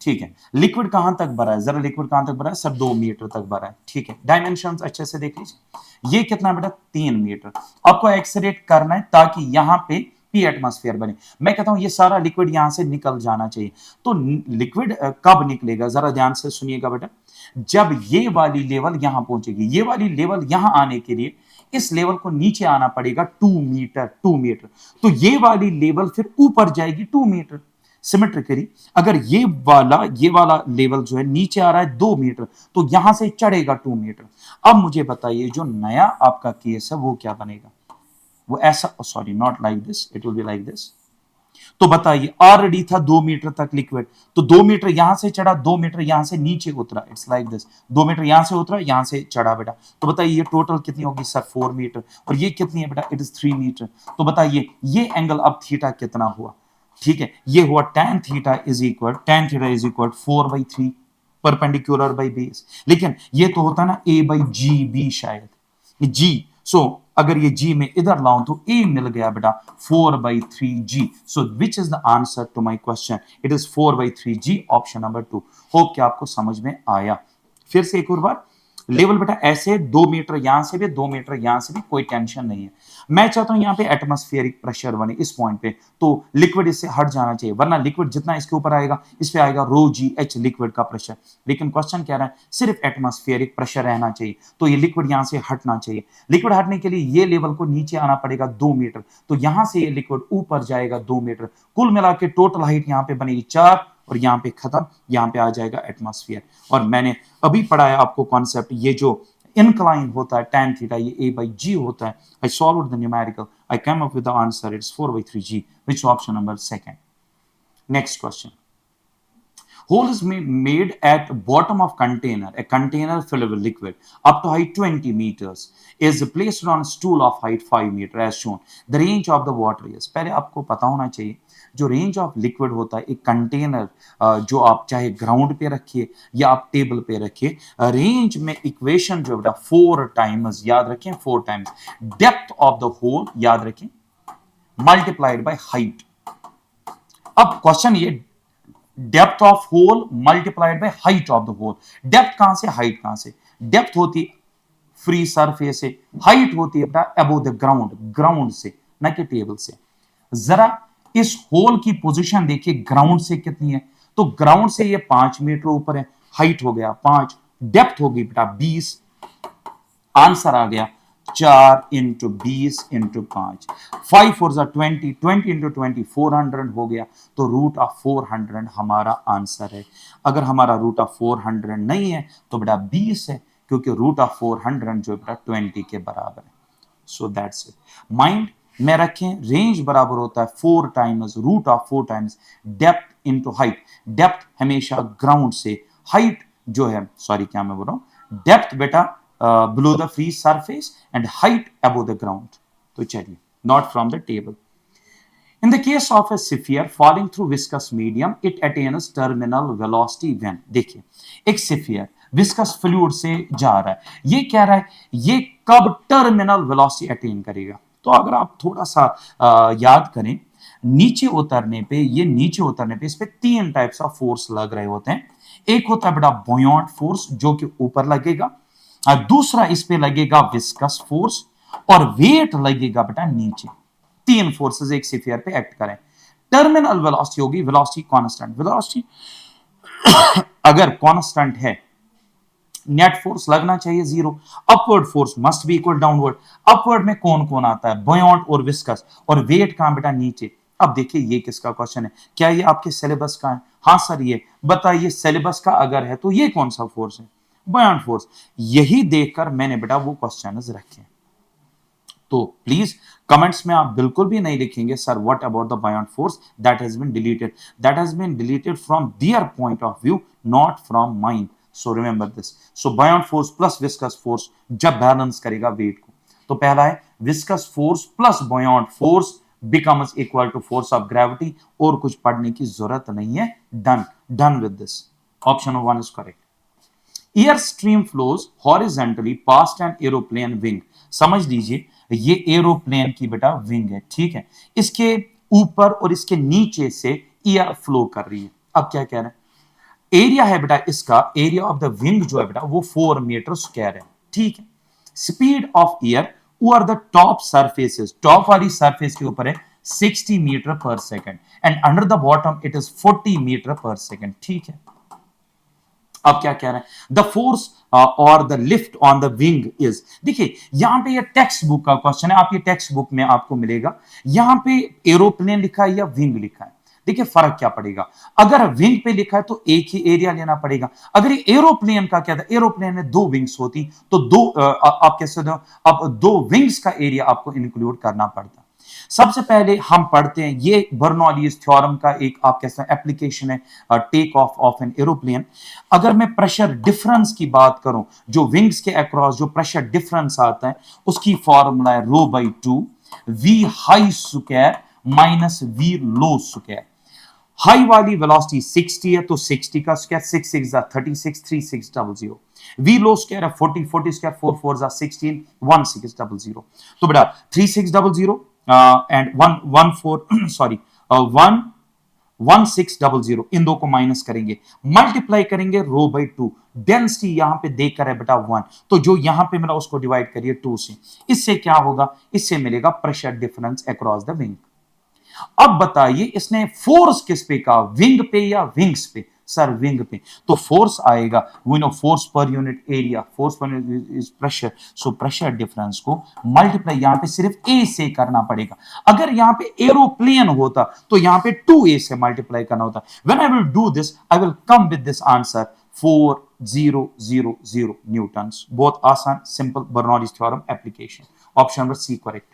S1: ठीक है, लिक्विड कहां तक भरा है, जरा लिक्विड कहां तक भरा है सर, 2 मीटर तक भरा है, ठीक है, डायमेंशंस अच्छे से देख लीजिए, ये कितना बेटा 3 मीटर। आपको एक्सेलरेट करना है ताकि यहां पे पी एटमॉस्फेयर बने। मैं कहता हूं ये सारा लिक्विड यहां से निकल जाना चाहिए। तो लिक्विड कब निकलेगा, जरा ध्यान से सुनिएगा बेटा, जब ये वाली लेवल यहां पहुंचेगी। ये वाली लेवल यहां आने के लिए इस लेवल को नीचे आना पड़ेगा 2 मीटर, 2 मीटर। तो ये वाली लेवल फिर ऊपर जाएगी 2 मीटर। सिमेट्रिकली अगर ये वाला लेवल जो है नीचे आ रहा है 2 मीटर, तो यहां से चढ़ेगा 2 मीटर। अब मुझे बताइए जो नया आपका केस है वो क्या बनेगा, वो ऐसा, sorry not like this, it will be like this. तो बताइए ऑलरेडी था 2 मीटर तक लिक्विड, तो 2 मीटर यहां से चढ़ा, 2 मीटर यहां से नीचे उतरा, इट्स लाइक दिस, 2 मीटर यहां से उतरा, यहां से चढ़ा बेटा। तो बताइए ये टोटल कितनी होगी सर, 4 मीटर, और ये कितनी है बेटा, इट इज 3 मीटर। तो बताइए ये एंगल अब थीटा कितना हुआ, ठीक है, ये हुआ tan theta is equal 4/3 perpendicular by base. लेकिन ये तो होता ना a बाई जी बी, शायद जी, सो अगर ये g में इधर लाऊं तो a मिल गया बेटा 4/3g। So which is the answer to my question, it is 4/3g, option number 2। Hope कि आपको समझ में आया। फिर से एक और बार, लेवल बेटा ऐसे 2 मीटर यहां से भी, 2 मीटर यहां से भी, कोई टेंशन नहीं है। मैं चाहता हूं यहां पे एटमॉस्फेरिक प्रेशर बने इस पॉइंट पे, तो लिक्विड इससे हट जाना चाहिए, वरना लिक्विड जितना इसके ऊपर आएगा इस पे आएगा रो जी एच लिक्विड का प्रेशर। लेकिन क्वेश्चन कह रहा है सिर्फ एटमॉस्फेरिक प्रेशर रहना चाहिए, तो ये लिक्विड यहां से हटना चाहिए। लिक्विड हटने के लिए ये लेवल को नीचे आना पड़ेगा 2 मीटर, तो यहां से ये लिक्विड ऊपर जाएगा 2 मीटर। कुल मिला के टोटल हाइट यहां पे बनेगी 4, और यहां पे खत्म, यहां पे आ जाएगा एटमॉस्फेयर। और मैंने अभी पढ़ाया आपको कॉन्सेप्ट, ये जो इंक्लाइन होता है tan थीटा, ये a by g होता है। I solved the numerical, I came up with the answer, it's 4/3g, which is option number 2nd. Next question. Hole is made at bottom of container. A container filled with liquid up to height 20 meters is placed on a stool of height 5 meter as shown. The range of the water is. पहले आपको पता होना चाहिए जो range of liquid होता है, एक container जो आप चाहे ग्राउंड पे रखिए या आप टेबल पे रखिए, रेंज में इक्वेशन जो बेटा 4 टाइम्स, याद रखें 4 times, depth of the hole याद रखें मल्टीप्लाइड बाय हाइट। अब क्वेश्चन ये, depth of hole multiplied by height of the hole. Depth कहां से, हाइट कहां से, डेप्थ होती फ्री सरफेस से, हाइट होती है बेटा अबव द ग्राउंड, ग्राउंड से, न कि टेबल से। जरा इस होल की पोजीशन देखिए ग्राउंड से कितनी है, तो ग्राउंड से ये 5 मीटर ऊपर है, हाइट हो गया 5, डेप्थ होगी बेटा 20, आंसर आ गया 4 इंटू 20 इंटू 5, 5 4 20, 20 इंटू 20 400 हो गया। तो रूट ऑफ 400 हमारा आंसर है। अगर हमारा रूट ऑफ 400 नहीं है तो बेटा 20 है, क्योंकि रूट ऑफ 400 जो बेटा 20 के बराबर है। So that's it. माइंड में रखें, रेंज बराबर होता है 4 times root of 4 times depth into height. Depth हमेशा ग्राउंड से, हाइट जो है, सॉरी क्या मैं बोल रहा हूं, डेप्थ बेटा below the free surface and height above the ground. तो चलिए, not from the table. In the case of a sphere falling through viscous medium, it attains terminal velocity when, देखिए एक sphere viscous fluid से जा रहा है, ये कह रहा है ये कब terminal velocity attain करेगा। तो अगर आप थोड़ा सा याद करें, नीचे उतरने पे, ये नीचे उतरने पे इस पे 3 टाइप्स ऑफ फोर्स लग रहे होते हैं। एक होता है बेटा बुयोंट फोर्स जो कि ऊपर लगेगा, दूसरा इस पे लगेगा विस्कस फोर्स और वेट लगेगा बेटा नीचे। तीन फोर्सेस एक स्फीयर पे एक्ट करें। टर्मिनल वेलोसिटी होगी वेलोसिटी कांस्टेंट। वेलोसिटी अगर कांस्टेंट है, नेट फोर्स लगना चाहिए zero. Upward force must be equal downward. Upward में कौन कौन आता है? बॉयंट और विस्कस। और वेट कहां बेटा? नीचे। अब देखिए ये किसका क्वेश्चन है, क्या ये आपके सिलेबस का है? हाँ सर ये बताइए सिलेबस का अगर है तो ये कौन सा फोर्स है? Buoyant force. यही देखकर मैंने बेटा वो क्वेश्चन रखे। तो प्लीज कमेंट्स में आप बिल्कुल भी नहीं लिखेंगे sir what about the buoyant force, that has been deleted. That has been deleted from their point of view, not from mine. So remember this. So buoyant force plus viscous force जब balance करेगा weight को, तो पहला है viscous force plus buoyant force becomes equal to force of gravity. और कुछ पढ़ने की जरूरत नहीं है। Done, done with this. Option 1 is correct. Air stream flows horizontally past an aeroplane wing. समझ लीजिए ये एरोप्लेन की बेटा विंग है, ठीक है। इसके ऊपर और इसके नीचे से एयर फ्लो कर रही है। अब क्या कह रहे हैं? एरिया है बेटा इसका, एरिया ऑफ द विंग जो है बेटा वो 4 मीटर स्क्वायर है, ठीक है। Speed of air over the top surfaces, top वाली सरफेस के ऊपर है 60 metre per second and under the bottom it is 40 metre per second, ठीक है। अब क्या कह रहे हैं? द फोर्स और the lift on the wing is. देखिए यहां पे ये टेक्स्ट बुक का क्वेश्चन है, आपकी टेक्स्ट बुक में आपको मिलेगा। यहां पे एरोप्लेन लिखा है या विंग लिखा है? देखिए फर्क क्या पड़ेगा। अगर विंग पे लिखा है तो एक ही एरिया लेना पड़ेगा। अगर ये एरोप्लेन का क्या था, एरोप्लेन में 2 विंग्स होती तो आप कैसे दो, अब 2 विंग्स का एरिया आपको इंक्लूड करना पड़ता। सबसे पहले हम पढ़ते हैं ये बर्नौलीज थ्योरम का एक आप कैसे एप्लीकेशन है, take off of an aeroplane. अगर मैं प्रेशर डिफरेंस की बात करूं, जो विंग्स के अक्रॉस जो प्रेशर डिफरेंस आता है उसकी फॉर्मूला है rho by 2 V high square minus V low square. High वाली वेलोसिटी 60 है तो 60 का स्क्वायर 6 6 36 3600। वी लो स्क्वायर है 40 40 स्क्वायर 4 4 16 1600। तो बेटा 3600 एंड 114 सॉरी 1 1600, इन दो को माइनस करेंगे, मल्टीप्लाई करेंगे रो बाई 2। डेंसिटी यहां पे देकर है बेटा 1, तो जो यहां पे मिला उसको डिवाइड करिए 2 से। इससे क्या होगा? इससे मिलेगा pressure difference across the wing. अब बताइए इसने फोर्स किस पे कहा, विंग पे या विंग्स पे? सर विंग पे। तो फोर्स आएगा, we know force per unit area, force per unit is pressure. So pressure difference को मल्टीप्लाई यहां पे सिर्फ ए से करना पड़ेगा। अगर यहां पे एरोप्लेन होता तो यहां पे 2a से मल्टीप्लाई करना होता। When I will do this I will come with this answer 4000 newtons. बहुत आसान simple Bernoulli's theorem application. Option number C correct.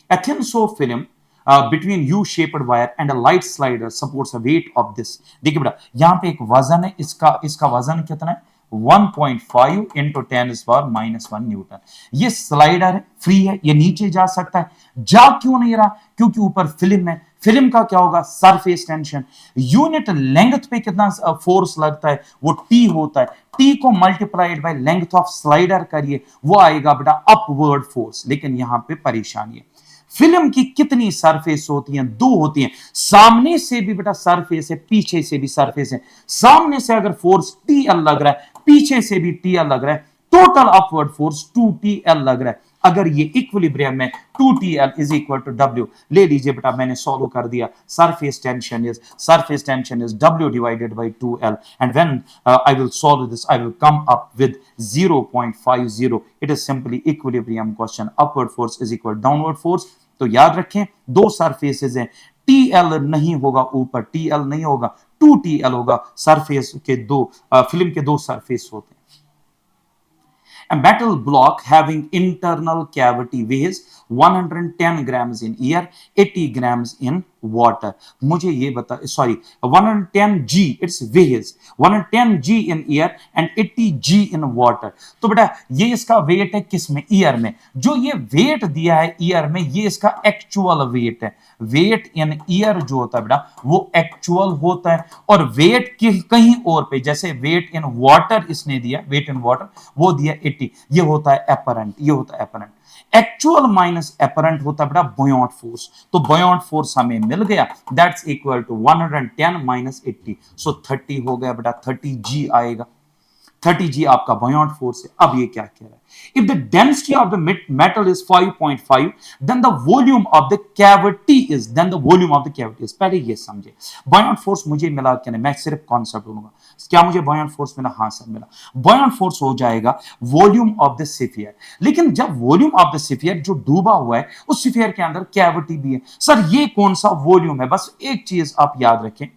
S1: A thin soap film between U-shaped wire and a light slider supports a weight of this। देखिए बेटा यहां पे एक वजन है, इसका वजन कितना है? 1.5 इंटू 10⁻⁻1 न्यूटन। ये स्लाइडर है, फ्री है, ये नीचे जा सकता है। जा क्यों नहीं रहा? क्योंकि ऊपर फिल्म है। फिल्म का क्या होगा? Surface tension. यूनिट लेंथ पे कितना फोर्स लगता है? वो टी होता है। टी को multiplied by length of slider करिए, वो आएगा बेटा अपवर्ड फोर्स। लेकिन यहां पे परेशानी है, फिल्म की कितनी सरफेस होती हैं? 2 होती हैं। सामने से भी बेटा सरफेस है, पीछे से भी सरफेस है। सामने से अगर फोर्स टीएल लग रहा है, पीछे से भी टीएल लग रहा है, टोटल अपवर्ड फोर्स 2TL लग रहा है। अगर ये इक्विलिब्रियम में 2TL is equal to W, ले लीजिए बेटा मैंने सॉल्व कर दिया। Surface tension is W divided by 2L and when I will solve this I will come up with 0.50। It is simply equilibrium question. Upward force is equal downward force. तो याद रखें 2 surfaces हैं, TL नहीं होगा ऊपर, TL नहीं होगा, 2TL होगा। सरफेस के 2 फिल्म के 2 सरफेस होते हैं। A metal block having internal cavity weighs 110 grams in air, 80 grams in water। मुझे ये बता, sorry 110 G it's weighs 110 G in air and 80 G in water। तो बेटा ये इसका वेट है किस में? ईयर में। जो ये वेट दिया है ईयर में, ये इसका एक्चुअल वेट है। वेट इन ईयर जो होता है बेटा वो एक्चुअल होता है, और वेट कहीं और पे, जैसे वेट इन वाटर इसने दिया, वेट इन वाटर वो दिया 80, ये होता है एपरेंट, ये होता है एपरेंट। एक्चुअल माइनस एपरेंट होता है बेटा बुयोंट फोर्स। तो बुयोंट फोर्स हमें मिल गया, दैट्स इक्वल टू 110 माइनस 80। सो 30 हो गया बेटा, 30 G आएगा। 30 G आपका buoyant फोर्स है। अब ये क्या कह रहा है, if the density of the metal is 5.5 then the volume of the cavity is, पहले ये समझे buoyant फोर्स मुझे मिला क्या नहीं, मैं सिर्फ कॉन्सेप्ट बोलूंगा। क्या मुझे buoyant फोर्स मिला? हाँ सर मिला। buoyant फोर्स हो जाएगा वॉल्यूम ऑफ द स्फीयर, लेकिन जब वॉल्यूम ऑफ द स्फीयर जो डूबा हुआ है उस स्फीयर के अंदर कैविटी भी है। सर ये कौन सा वॉल्यूम है? बस एक चीज आप याद रखें,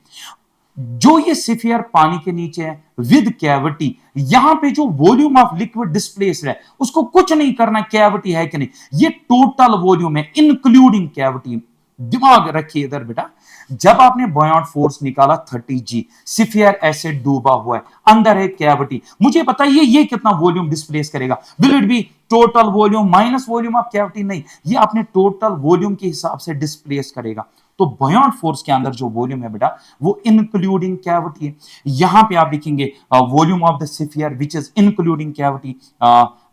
S1: जो ये स्फीयर पानी के नीचे है विद कैविटी, यहां पे जो वॉल्यूम ऑफ लिक्विड डिस्प्लेस्ड है उसको कुछ नहीं करना, कैविटी है कि नहीं, ये टोटल वॉल्यूम है इंक्लूडिंग कैविटी। दिमाग रखिए इधर बेटा, जब आपने buoyant फोर्स निकाला 30G, स्फीयर ऐसे डूबा हुआ है, अंदर है कैविटी, मुझे बताइए ये कितना वॉल्यूम डिस्प्लेस करेगा? Will it be total volume minus volume of cavity? नहीं, ये आपने टोटल वॉल्यूम के हिसाब से डिस्प्लेस करेगा। तो buoyant फोर्स के अंदर जो वॉल्यूम है बेटा वो इंक्लूडिंग कैविटी है। यहां पे आप लिखेंगे volume of the sphere which is including cavity,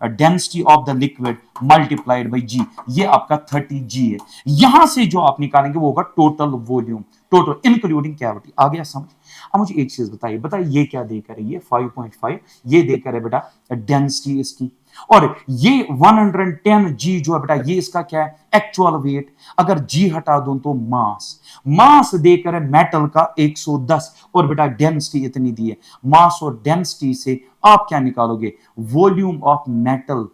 S1: density of the liquid multiplied by G, ये आपका 30G है। यहां से जो आप निकालेंगे वो होगा total volume, total including cavity. आ गया समझ? अब मुझे एक चीज बताइए ये क्या देकर है? ये 5.5 ये देकर है बेटा डेंसिटी इसकी, और ये 110G जो है बेटा ये इसका क्या है? Actual wait. अगर G हटा दूं तो मास देकर है मेटल का 110, और बेटा डेंसिटी इतनी दी है। मास और डेंसिटी से आप क्या निकालोगे? वॉल्यूम ऑफ मेटल,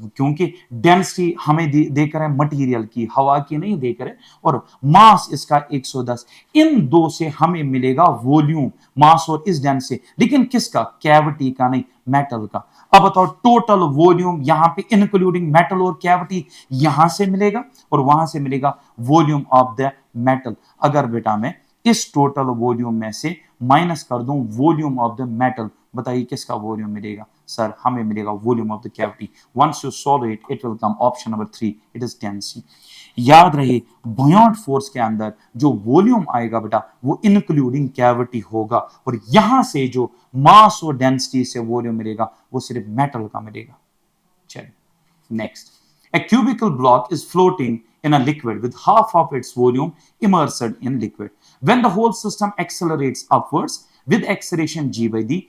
S1: क्योंकि डेंसिटी हमें देकर है मटेरियल की, हवा की नहीं देकर है, और मास इसका 110। इन दो से हमें मिलेगा वॉल्यूम, मास और इस डेंसिटी, लेकिन किसका? कैविटी का नहीं, मेटल का। अब बताओ टोटल वॉल्यूम यहां पे इंक्लूडिंग मेटल और कैविटी, यहां से मिलेगा और वहां से मिलेगा वॉल्यूम ऑफ द मेटल। अगर बेटा मैं इस टोटल वॉल्यूम में से माइनस कर दूं वॉल्यूम ऑफ द मेटल, बताइए किसका वॉल्यूम मिलेगा? सर हमें मिलेगा volume of the cavity. Once you solve it it will come option number 3, it is density. याद रहे buoyant फोर्स के अंदर जो वॉल्यूम आएगा बेटा वो इंक्लूडिंग कैविटी होगा, और यहां से जो मास और डेंसिटी से वॉल्यूम मिलेगा वो सिर्फ मेटल का मिलेगा। चलिए next, a cubical block is floating in a liquid with half of its volume immersed in liquid. When the whole system accelerates upwards with acceleration g by d,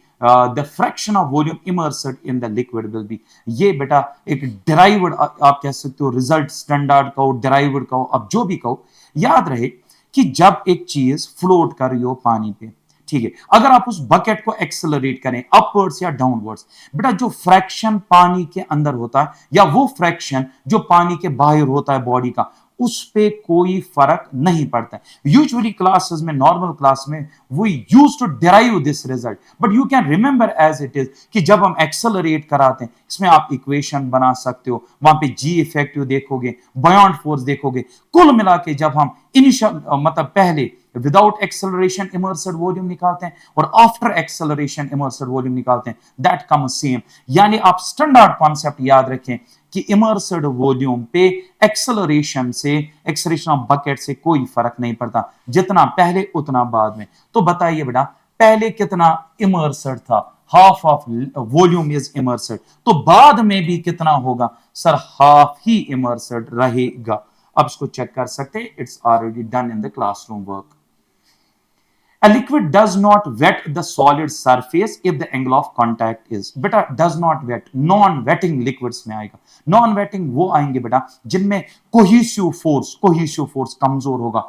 S1: the fraction of volume immersed in the liquid will be। ये बेटा एक derived आप कह सकते हो, result standard का हो, derived का हो, अब जो भी कहो, याद रहे कि जब एक चीज फ्लोट कर रही हो पानी पे, ठीक है, अगर आप उस बकेट को एक्सेलरेट करें अपवर्ड्स या डाउनवर्ड्स, बेटा जो फ्रैक्शन पानी के अंदर होता है या वो फ्रैक्शन जो पानी के बाहर होता है बॉडी का, उस पे कोई फर्क नहीं पड़ता है। यूजुअली क्लासेस में, नॉर्मल क्लास में we use to derive this result, but you can remember as it is कि जब हम एक्सेलरेट कराते हैं इसमें आप इक्वेशन बना सकते हो, वहां पे जी इफेक्टिव देखोगे, buoyant फोर्स देखोगे, कुल मिला के जब हम इनिशियल मतलब पहले विदाउट एक्सेलरेशन इमर्स्ड वॉल्यूम निकालते हैं और आफ्टर एक्सेलरेशन इमर्स्ड वॉल्यूम निकालते हैं, दैट कम्स सेम। यानी आप स्टैंडर्ड कॉन्सेप्ट याद रखें कि इमर्स्ड वॉल्यूम पे एक्सेलरेशन ऑफ बकेट से कोई फर्क नहीं पड़ता, जितना पहले उतना बाद में। तो बताइए बेटा पहले कितना इमर्स्ड था? Half of volume is immersed, तो बाद में भी कितना होगा? सर हाफ ही इमर्स्ड रहेगा। अब इसको चेक कर सकते हैं, it's already done in the classroom work. A liquid does not wet the solid surface if the angle of contact is। बेटा does not wet, non waiting liquids में आएगा। Non waiting वो आएंगे बेटा जिनमें कोहेसिव फोर्स कमजोर होगा,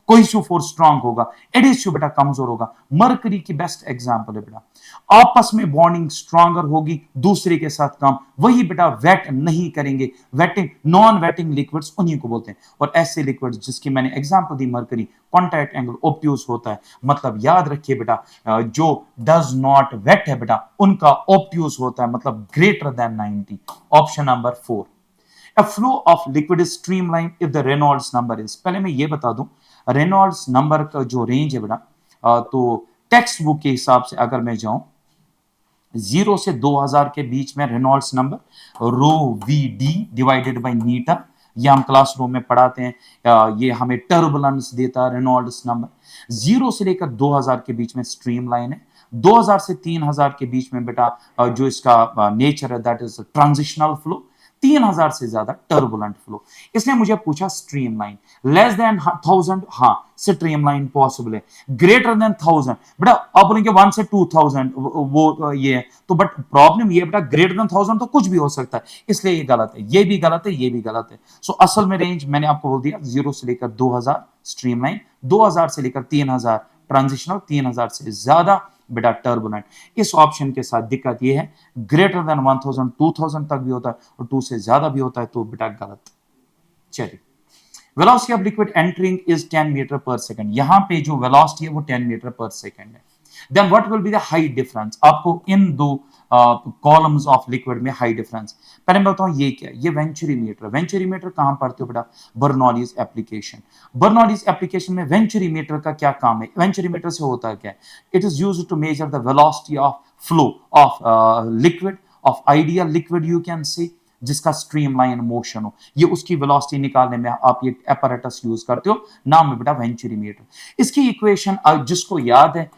S1: cohesive force strong होगा, एडिसिव बेटा कमजोर होगा। मरकरी की बेस्ट एग्जांपल है बेटा, आपस में बॉन्डिंग स्ट्रांगर होगी, दूसरे के साथ कम, वही बेटा वेट नहीं करेंगे। वेटिंग, नॉन वेटिंग लिक्विड्स उन्हीं को बोलते हैं। और ऐसे लिक्विड्स जिसकी मैंने एग्जांपल दी मरकरी, कॉन्टैक्ट एंगल ऑब्ट्यूज होता है। मतलब याद रखिए बेटा जो डज नॉट वेट है बेटा उनका ऑब्ट्यूज होता है, मतलब greater than 90। Option number 4। A flow of liquid is streamlined if the Reynolds number is। पहले मैं ये बता दूं रेनॉल्ड्स नंबर का जो रेंज है बेटा, तो टेक्स्ट बुक के हिसाब से अगर मैं जाऊं 0 से 2000 के बीच में Reynolds number rho V D divided by metre, ये हम क्लासरूम में पढ़ाते हैं। ये हमें टर्बुलेंस देता है रेनॉल्ड्स नंबर। 0 से लेकर 2000 के बीच में स्ट्रीमलाइन है। 2000 से 3000 के बीच में बेटा जो इसका नेचर है दैट इज ट्रांजिशनल फ्लो। 3000 से ज्यादा टर्बुलेंट फ्लो। इसने मुझे पूछा स्ट्रीमलाइन, लेस देन 1000, हाँ स्ट्रीमलाइन पॉसिबल है, ग्रेटर देन 1000 बेटा आप बोलेंगे 1 से 2000 वो ये है, तो बट प्रॉब्लम ये बेटा ग्रेटर देन 1000 तो कुछ भी हो सकता है, इसलिए ये गलत है, ये भी गलत है, ये भी गलत है। सो असल में रेंज मैंने आपको बोल दिया 0 से लेकर 2000 स्ट्रीमलाइन, 2000 से लेकर 3000 ट्रांजिशनल, 3000 से ज्यादा बेटा टर्बुलेंट। इस ऑप्शन के साथ दिक्कत यह है ग्रेटर देन 1000 2000 तक भी होता है और 2 से ज्यादा भी होता है, तो बेटा गलत। चलिए, velocity of liquid entering is 10 metre per second, यहां पे जो वेलोसिटी है वो 10 मीटर पर सेकंड है। Then what will be the height difference, आपको इन दो कॉलम्स ऑफ लिक्विड में हाइट डिफरेंस, पहले मैं बताऊं ये क्या, ये वेंचुरीमीटर। वेंचुरीमीटर कहां पढ़ते हो बेटा, बर्नौलीज एप्लीकेशन। बर्नौलीज एप्लीकेशन में वेंचुरीमीटर का क्या काम है, वेंचुरीमीटर से होता है क्या, it is used to measure the velocity of flow of liquid, of ideal liquid you can say, जिसका स्ट्रीमलाइन मोशन हो, ये उसकी वेलोसिटी निकालने में आप ये apparatus यूज करते हो, नाम है बेटा वेंचुरीमीटर। इसकी इक्वेशन जिसको याद है,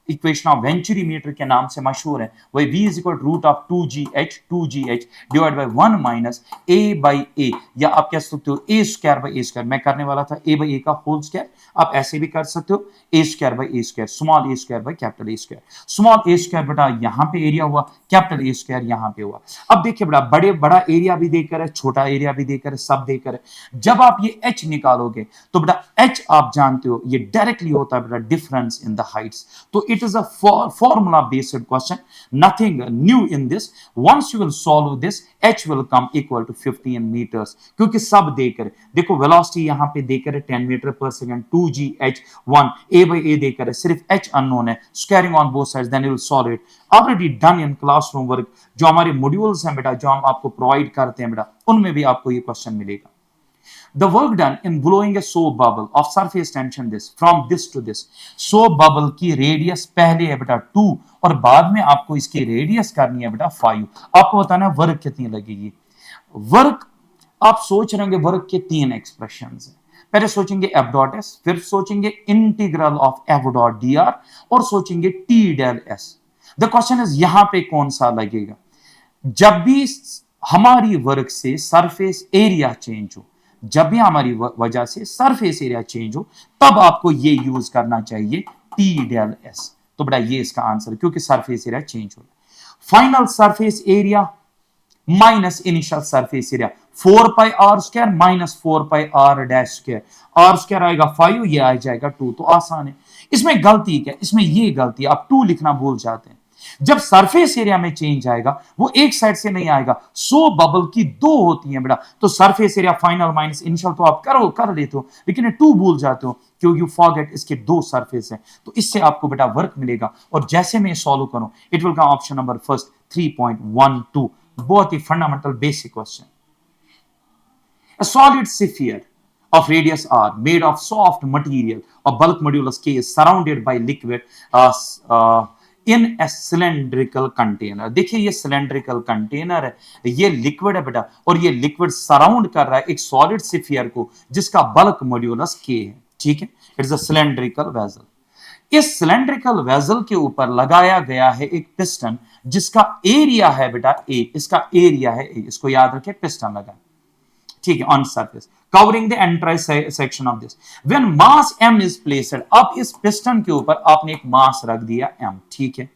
S1: इक्वेशन ऑफ वेंचुरीमीटर के नाम से मशहूर है, वही v is equal root of 2gh divide by 1 minus a by a, या आप कह सकते हो a square by a square. मैं करने वाला था a बाई a का होल स्क्वायर, आप ऐसे भी कर सकते हो a square by a square, small a square by capital A square. Small a square बेटा यहां पे एरिया हुआ, कैपिटल A स्क्वायर यहां पे हुआ। अब देखिए बेटा बड़ा एरिया भी देकर है, छोटा एरिया भी देकर है, सब देकर है। जब आप ये h निकालोगे तो बेटा h आप जानते हो ये डायरेक्टली होता है बेटा डिफरेंस इन द हाइट्स। तो it is a formula based question, nothing new in this. Once you will solve this, h will come equal to 15 meters, क्योंकि सब देकर, देखो वेलोसिटी यहां पे देकर है 10 metre per second, 2gh1 a by a देकर है, सिर्फ h अननोन है, squaring on both sides, then you will solve it. Already done in classroom work, जो हमारे मॉड्यूल्स हैं बेटा, जो हम आपको प्रोवाइड करते हैं बेटा, उनमें भी आपको ये क्वेश्चन मिलेगा। The work done in blowing a soap bubble of surface tension this from this to this, soap bubble की रेडियस पहले है बेटा 2 और बाद में आपको इसकी रेडियस करनी है बेटा 5। आपको बताना है वर्क कितनी लगेगी। वर्क आप सोच रहे होंगे, वर्क के 3 एक्सप्रेशंस हैं, पहले सोचेंगे एफ डॉट एस, फिर सोचेंगे integral of F dot D R, और सोचेंगे T del S. The question is यहां पे कौन सा लगेगा। जब भी हमारी वर्क से सरफेस एरिया चेंज हो, जब भी हमारी वजह से सरफेस एरिया चेंज हो, तब आपको ये यूज करना चाहिए टी डेल एस। तो बेटा ये इसका आंसर है, क्योंकि सरफेस एरिया चेंज हो रहा है। Final surface area minus initial surface area 4 pi R square minus 4 pi R dash square, R square आएगा 5, ये आ जाएगा 2, तो आसान है। इसमें गलती क्या, इसमें ये गलती आप 2 लिखना भूल जाते हैं। जब सरफेस एरिया में चेंज आएगा वो एक साइड से नहीं आएगा, सो बबल की 2 होती हैं बेटा, तो surface area final minus initial तो आप कर लेते हो, लेकिन 2 भूल जाते हो क्योंकि यू फॉरगेट इसके 2 सरफेस हैं। तो इससे आपको बेटा वर्क मिलेगा, और जैसे मैं सॉल्व करूं it will come option number first 3.12, बहुत ही fundamental basic question. A solid sphere of radius r made of soft material of bulk modulus k is surrounded by liquid in A cylindrical container. देखिए ये cylindrical container है, ये liquid है बेटा, और ये लिक्विड सराउंड कर रहा है एक सॉलिड स्फीयर को जिसका बल्क मॉड्यूलस के है, ठीक है। It's a cylindrical vessel. इस सिलेंड्रिकल वेसल के ऊपर लगाया गया है एक पिस्टन जिसका एरिया है बेटा ए, इसका एरिया है ए, इसको याद रखें, पिस्टन लगा, ठीक है, on surface covering the entire section of this. When mass m is placed, अब इस पिस्टन के ऊपर आपने एक मास रख दिया m, ठीक है,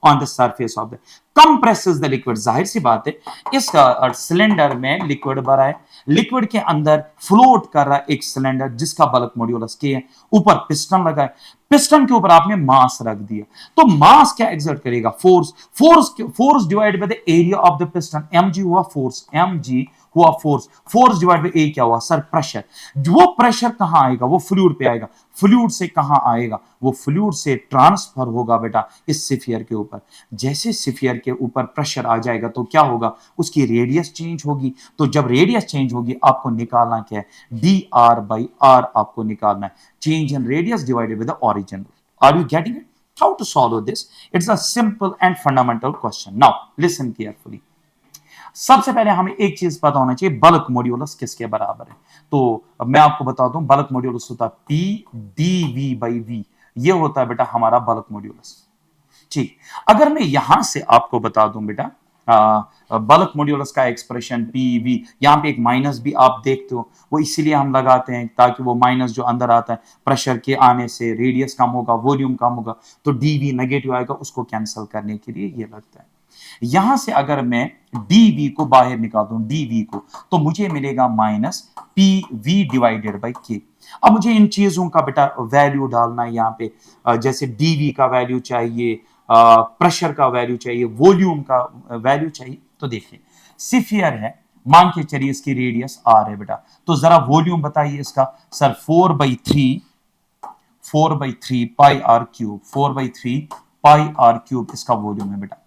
S1: on the surface of the compresses the liquid. जाहिर सी बात है इस सिलेंडर में लिक्विड भरा है, लिक्विड के अंदर फ्लोट कर रहा है एक सिलेंडर जिसका बल्क मॉड्यूलस के है, ऊपर पिस्टन लगा है, पिस्टन के ऊपर आपने मास रख दिया, तो मास क्या एग्जर्ट करेगा, force divide by the area of the piston, mg हुआ फोर्स, mg हुआ फोर्स डिवाइड बाय ए क्या हुआ सर, प्रेशर। वो प्रेशर कहां आएगा, वो फ्लूइड पे आएगा, फ्लूइड से कहां आएगा, वो फ्लूइड से ट्रांसफर होगा बेटा इस स्फीयर के ऊपर। जैसे स्फीयर के ऊपर प्रेशर आ जाएगा तो क्या होगा, उसकी रेडियस चेंज होगी, तो जब रेडियस चेंज होगी आपको निकालना क्या है, डी आर बाई आर आपको निकालना है, change in radius divided by the origin. Are you getting it? How to solve this? It's a simple and fundamental question. Now listen carefully. सबसे पहले हमें एक चीज पता होना चाहिए, बल्क मॉड्यूलस किसके बराबर है। तो मैं आपको बता दूं, बल्क मॉड्यूलस होता है P D V by V, ये होता है बेटा हमारा बल्क मॉड्यूलस, ठीक। अगर मैं यहां से आपको बता दूं बेटा बल्क मॉड्यूलस का एक्सप्रेशन पी वी, यहाँ पे एक माइनस भी आप देखते हो, वो इसीलिए हम लगाते हैं ताकि वो माइनस जो अंदर आता है प्रेशर के आने से रेडियस कम होगा, वॉल्यूम कम होगा, तो डीवी नेगेटिव आएगा, उसको कैंसिल करने के लिए ये लगता है। यहां से अगर मैं डीवी को बाहर निकाल दूं, डीवी को, तो मुझे मिलेगा minus P V divided by के। अब मुझे इन चीजों का बेटा वैल्यू डालना है यहाँ पे, जैसे डीवी का वैल्यू चाहिए, प्रेशर का वैल्यू चाहिए, वॉल्यूम का वैल्यू चाहिए। तो देखिए सिफियर है, मान के चलिए इसकी रेडियस आर है बेटा, तो जरा वॉल्यूम बताइए इसका। Sir 4/3 pi R cube, 4/3 pi R cube इसका वॉल्यूम है बेटा।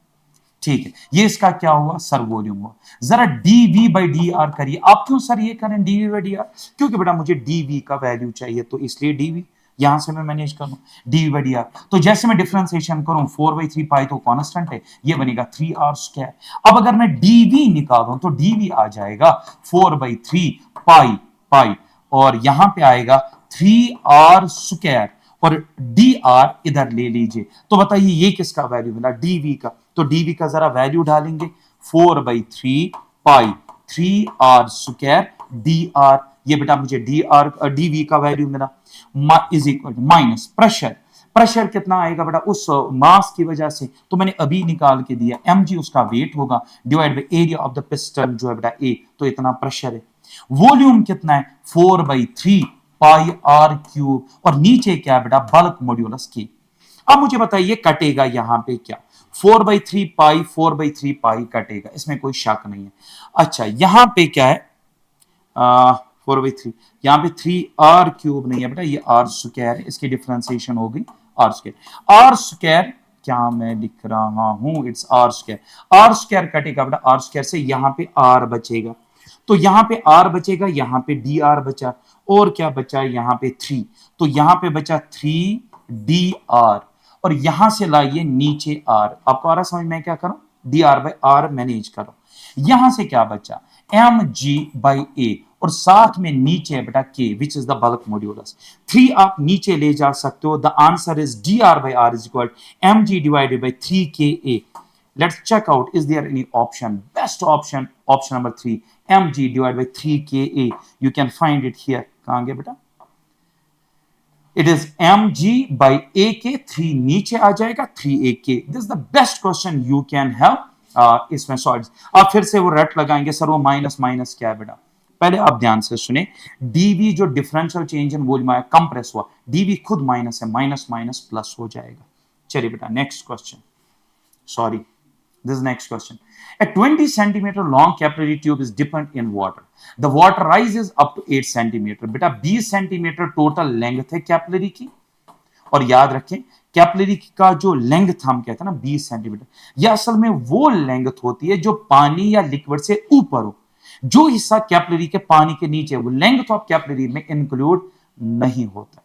S1: ठीक है, ये इसका क्या हुआ सर, वॉल्यूम हुआ। जरा डीवी बाई डी आर करिए। आप क्यों सर ये करें डीवी बाई डी आर? क्योंकि बेटा मुझे डीवी का वैल्यू चाहिए, तो इसलिए डीवी यहां से मैं मैनेज कर लूं, डीवी बाई डी आर। तो जैसे मैं डिफरेंशिएशन करूं, 4/3 पाई तो कांस्टेंट है, ये बनेगा 3r²। अब अगर मैं डीवी निकालूं तो डीवी आ जाएगा 4/3 पाई पाई, और यहां पे आएगा 3r², और डी आर इधर ले लीजिए। तो बताइए ये किसका वैल्यू मिला, डीवी का। तो डीवी का जरा वैल्यू डालेंगे, 4/3 पाई 3r² डी आर। ये बेटा मुझे डी आर डीवी का वैल्यू मिला, is equal to minus pressure. Pressure कितना आएगा बेटा उस मास की वजह से, तो मैंने अभी निकाल के दिया, mg उसका वेट होगा divide by area of the piston जो है बेटा ए, तो इतना प्रेशर है। वॉल्यूम कितना है, 4/3 पाई आर क्यूब, और नीचे क्या है बेटा, बल्क मॉड्यूलस के। अब मुझे बताइए कटेगा यहां पे क्या, 4/3 पाई कटेगा, इसमें कोई शक नहीं है। अच्छा यहां पे क्या है, 4/3, यहाँ पे 3r³ नहीं है बेटा, ये r² है, इसकी डिफरेंशिएशन होगी r²। क्या मैं लिख रहा हूं, इट्स r²। कटेगा बेटा r² से, यहाँ पे r बचेगा, तो यहाँ पे r बचेगा, यहाँ पे dr बचा, और क्या बचा यहाँ पे 3, तो यहाँ पे बचा 3dr, और यहां से लाइए नीचे r। आपको आ रहा समझ में क्या करूं, dr बाई r मैनेज करो। यहां से क्या बचा, mg/a, और साथ में नीचे है बेटा k, which is the bulk modulus. 3 आप नीचे ले जा सकते हो, the answer is dr/r is equal mg divided by 3ka। Let's check out, is there any option? Best option, option number 3, mg divided by 3ka. You can find it here. कहां गया बेटा, it is mg by ak, 3 नीचे आ जाएगा, 3ak. This is the best question you can have इसमें solve. आप फिर से वो रट लगाएंगे, सर वो माइनस माइनस क्या है बेटा, पहले आप ध्यान से सुने, dv जो डिफरेंशियल चेंज इन वॉल्यूम आया, कंप्रेस हुआ, dv खुद माइनस है, माइनस माइनस प्लस हो जाएगा। चलिए बेटा next question, sorry this next question. A 20 centimeter long capillary tube is dipped in water. The water rises up to 8 centimeter. बेटा 20 centimetre total length है कैपिलरी की, और याद रखें कैपिलरी का जो लेंथ हम कहते हैं ना 20 सेंटीमीटर, यह असल में वो लेंथ होती है जो पानी या लिक्विड से ऊपर हो। जो हिस्सा कैपिलरी के पानी के नीचे, वो लेंथ ऑफ कैपिलरी में इंक्लूड नहीं होता।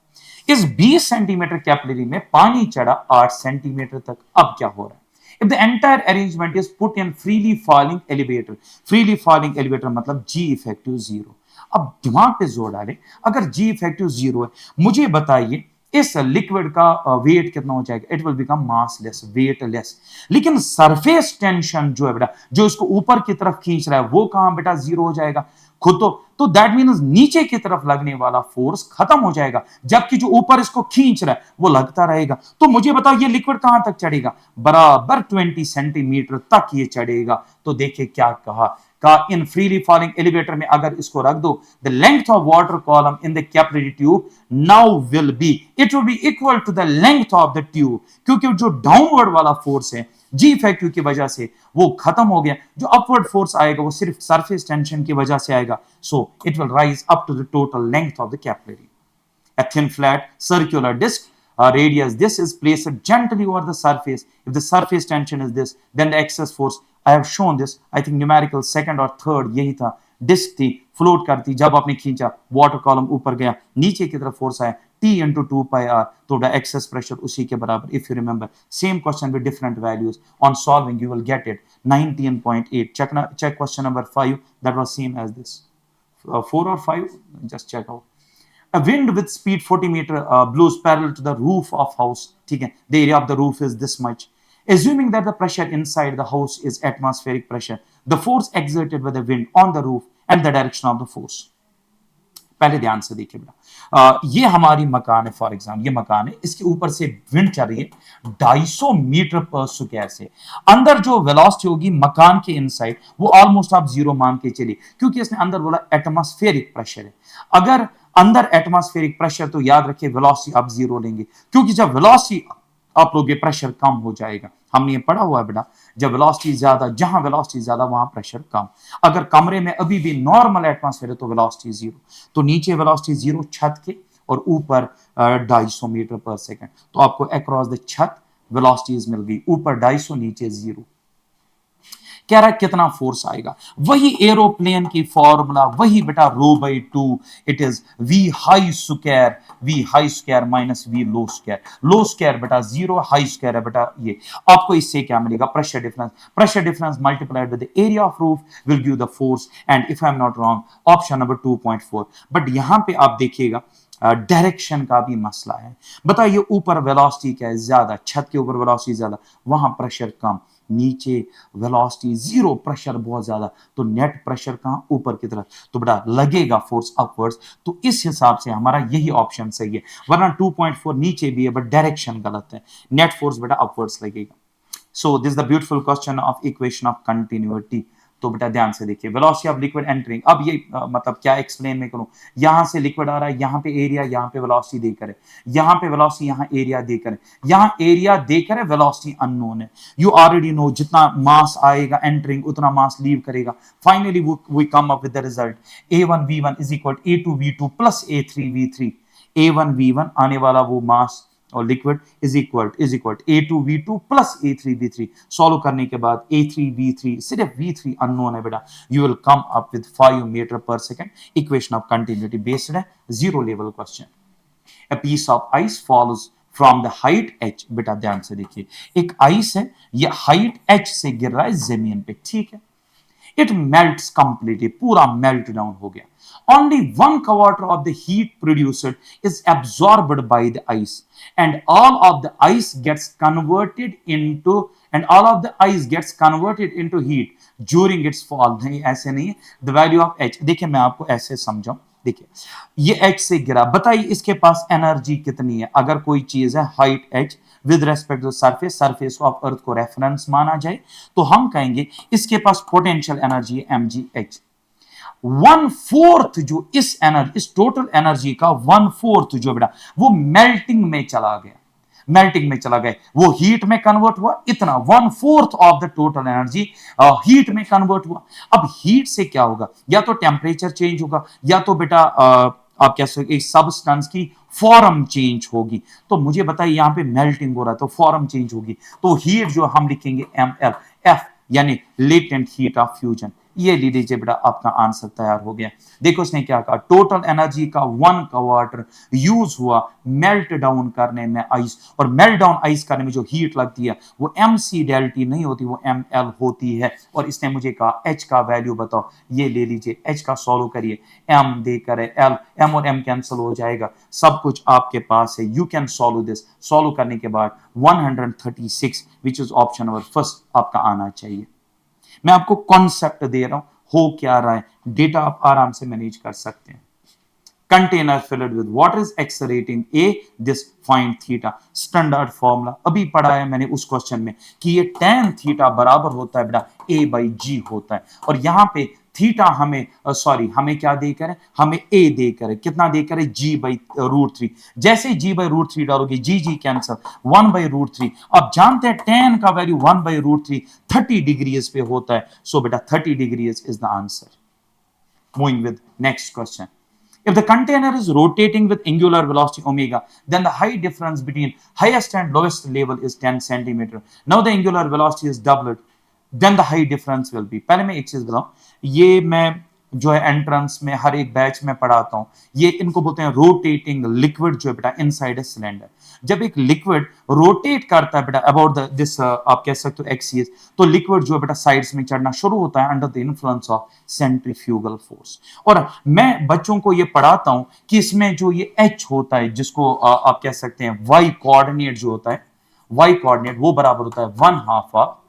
S1: इस 20 सेंटीमीटर कैपिलरी में पानी चढ़ा 8 सेंटीमीटर तक। अब क्या हो रहा है, if the entire arrangement is put in freely falling elevator, freely falling elevator मतलब G effective 0। अब दिमाग पे जोर डालें, अगर G effective 0 है, मुझे बताइए इस लिक्विड का वेट कितना हो जाएगा, it will become massless, weightless. लेकिन सरफेस टेंशन जो है बेटा, जो इसको ऊपर की तरफ खींच रहा है, वो कहां बेटा जीरो हो जाएगा खुद। तो दैट मीन्स नीचे की तरफ लगने वाला फोर्स खत्म हो जाएगा, जबकि जो ऊपर इसको खींच रहा है वो लगता रहेगा। तो मुझे बताओ ये लिक्विड कहां तक चढ़ेगा, बराबर 20 सेंटीमीटर तक ये चढ़ेगा। तो देखिए क्या कहा, इन फ्रीली फॉलिंग एलिवेटर में अगर इसको रख दो, the length of water column in the capillary tube now will be, it will be equal to the length of the tube, क्योंकि जो डाउनवर्ड वाला फोर्स है जी इफेक्टिव की वजह से वो खत्म हो गया, जो अपवर्ड फोर्स आएगा वो सिर्फ सरफेस टेंशन की वजह से आएगा। So it will rise up to the total length of the capillary. A thin flat circular disc radius this is placed gently over the surface. If the surface tension is this, then the excess force, I have shown this, I think numerical second or third यही था, disc थी, float करती, जब आपने खींचा water column ऊपर गया, नीचे की तरफ फोर्स आया T into 2 pi r, तो द एक्सेस प्रेशर उसी के बराबर। If you remember same question with different values, on solving you will get it 19.8। check question number 5, that was same as this, 4 or 5, just check out। A wind with speed 40 meter blows parallel to the roof of house, ठीक है, the area of the roof is this much, Assuming that the pressure inside the house is atmospheric pressure, the force exerted by the wind on the roof and the direction of the force. पहले ध्यान से देखिए बेटा, ये हमारी मकान है, for example ये मकान है, इसके ऊपर से विंड चल रही है 250 मीटर पर स्क्वायर से। अंदर जो वेलोसिटी होगी मकान के इनसाइड वो ऑलमोस्ट आप जीरो मान के चलिए, क्योंकि इसने अंदर बोला एटमॉस्फेरिक प्रेशर है। अगर अंदर एटमॉस्फेरिक प्रेशर तो याद रखिए वेलोसिटी आप जीरो लेंगे, क्योंकि जब वेलोसिटी आप लोगे प्रेशर कम हो जाएगा। हमने ये पढ़ा हुआ है बेटा, जब वेलोसिटी ज्यादा, जहां वेलोसिटी ज्यादा वहां प्रेशर कम। अगर कमरे में अभी भी नॉर्मल एटमॉस्फेयर है तो वेलोसिटी जीरो, तो नीचे वेलोसिटी जीरो छत के और ऊपर 250 मीटर पर सेकंड, तो आपको अक्रॉस द छत वेलोसिटीज मिल गई, ऊपर 250 नीचे जीरो। कह रहा है कितना फोर्स आएगा, वही एरोप्लेन की फॉर्मूला, वही बेटा rho by two, it is V high square minus V low square बेटा जीरो, हाई स्क्वायर है बेटा ये। आपको इससे क्या मिलेगा, pressure difference multiplied with the area of roof will give the force, and if I am not wrong option number 2.4। बट यहां पे आप देखिएगा डायरेक्शन का भी मसला है। बताइए ऊपर वेलोसिटी क्या है, ज्यादा, छत के ऊपर वेलोसिटी ज्यादा, वहां प्रेशर कम, नीचे वेलोसिटी जीरो, प्रेशर बहुत ज्यादा, तो नेट प्रेशर कहां, ऊपर की तरफ, तो बेटा लगेगा फोर्स अपवर्ड्स। तो इस हिसाब से हमारा यही ऑप्शन सही है, वरना 2.4 नीचे भी है बट डायरेक्शन गलत है, नेट फोर्स बेटा अपवर्ड्स लगेगा। So this the beautiful question of equation of continuity. तो बेटा ध्यान से देखिए, वेलोसिटी ऑफ लिक्विड एंटरिंग, अब ये मतलब क्या एक्सप्लेन मैं करूं, यहां से लिक्विड आ रहा है, यहां पे एरिया, यहां पे वेलोसिटी देकर है, यहां पे वेलोसिटी, यहां एरिया देकर है, यहां एरिया देकर है, वेलोसिटी अननोन है। यू ऑलरेडी नो जितना मास आएगा एंटरिंग उतना मास लीव करेगा। Finally we come up with the result, A1 V1 is equal A2 V2 plus A3 V3। A1 V1 आने वाला वो मास और liquid is equal A2 V2 plus A3 V3। Solve करने के बाद A3 V3, सिर्फ V3 unknown है बेटा, you will come up with 5 metre per second. Equation of continuity based है, zero level question. A piece of ice falls from the height h, बेटा ध्यान से देखिए, एक आइस है, ये हाइट h से गिर रहा है जमीन पे, ठीक है। It melts completely, पूरा मेल्ट डाउन हो गया। Only 1/4 of the heat produced is absorbed by the ice, and all of the ice gets converted into heat during its fall। नहीं, ऐसे नहीं है, the value of h, देखिए मैं आपको ऐसे समझाऊं, देखिए ये h से गिरा, बताइए इसके पास एनर्जी कितनी है। अगर कोई चीज है height h with respect to surface of earth को रेफरेंस माना जाए, तो हम कहेंगे इसके पास पोटेंशियल एनर्जी है mgh। 1/4 जो इस टोटल एनर्जी का 1/4 जो बेटा वो मेल्टिंग में चला गया, वो हीट में कन्वर्ट हुआ, इतना 1/4 of the total energy heat में कन्वर्ट हुआ। अब हीट से क्या होगा, या तो टेम्परेचर चेंज होगा, या तो बेटा आप कह सकते सब्सटेंस की फॉर्म चेंज होगी। तो मुझे बताइए यहां पे मेल्टिंग हो रहा है तो फॉर्म चेंज होगी, तो हीट जो हम लिखेंगे ml, F यानी लेटेंट हीट ऑफ फ्यूजन। ये ले लीजिए बेटा, आपका आंसर तैयार हो गया। देखो उसने क्या कहा, टोटल एनर्जी का 1/4 यूज हुआ मेल्ट डाउन करने में आइस, और मेल्ट डाउन आइस करने में जो हीट लगती है वो mc डेल्टी नहीं होती, वो ml होती है। और इसने मुझे कहा h का वैल्यू बताओ, ये ले लीजिए, h का सॉल्व करिए, m देकर है l, m और m कैंसिल हो जाएगा, सब कुछ आपके पास है, you can solve this. Solve करने के बाद 136 which is option number first आपका आना चाहिए। मैं आपको कॉन्सेप्ट दे रहा हूं, हो क्या रहा है, डेटा आप आराम से मैनेज कर सकते हैं। Container filled with water is accelerating A, this find theta. Standard formula अभी पढ़ा है मैंने उस क्वेश्चन में कि ये tan थीटा बराबर होता है बेटा A/G होता है, और यहां पे थीटा हमें क्या देकर है, हमें A देकर है, कितना देकर है, G/√3। जैसे G/√3 डालोगे G कैंसिल, 1/√3। अब जानते हैं tan का वैल्यू 1/√3 30 डिग्रीज पे होता है, सो बेटा 30 degrees is the answer. Moving with next question, if the container is rotating with angular velocity omega, then the height difference between highest and lowest level is 10 centimeter. Now the angular velocity is doubled, then the height difference will be। पहले मैं एक चीज बताऊं, ये मैं जो है entrance में हर एक बैच में पढ़ाता हूं, ये इनको बोलते हैं रोटेटिंग लिक्विड जो है बेटा इनसाइड ए सिलेंडर। जब एक लिक्विड रोटेट करता है बेटा अबाउट दिस आप कह सकते हो एक्सिस, तो लिक्विड जो है बेटा साइड्स में चढ़ना शुरू होता है under the influence of centrifugal force. और मैं बच्चों को ये पढ़ाता हूं कि इसमें जो ये H होता है, जिसको आप कह सकते हैं वाई कोऑर्डिनेट जो होता है, y कोऑर्डिनेट वो बराबर होता है 1/2 ऑफ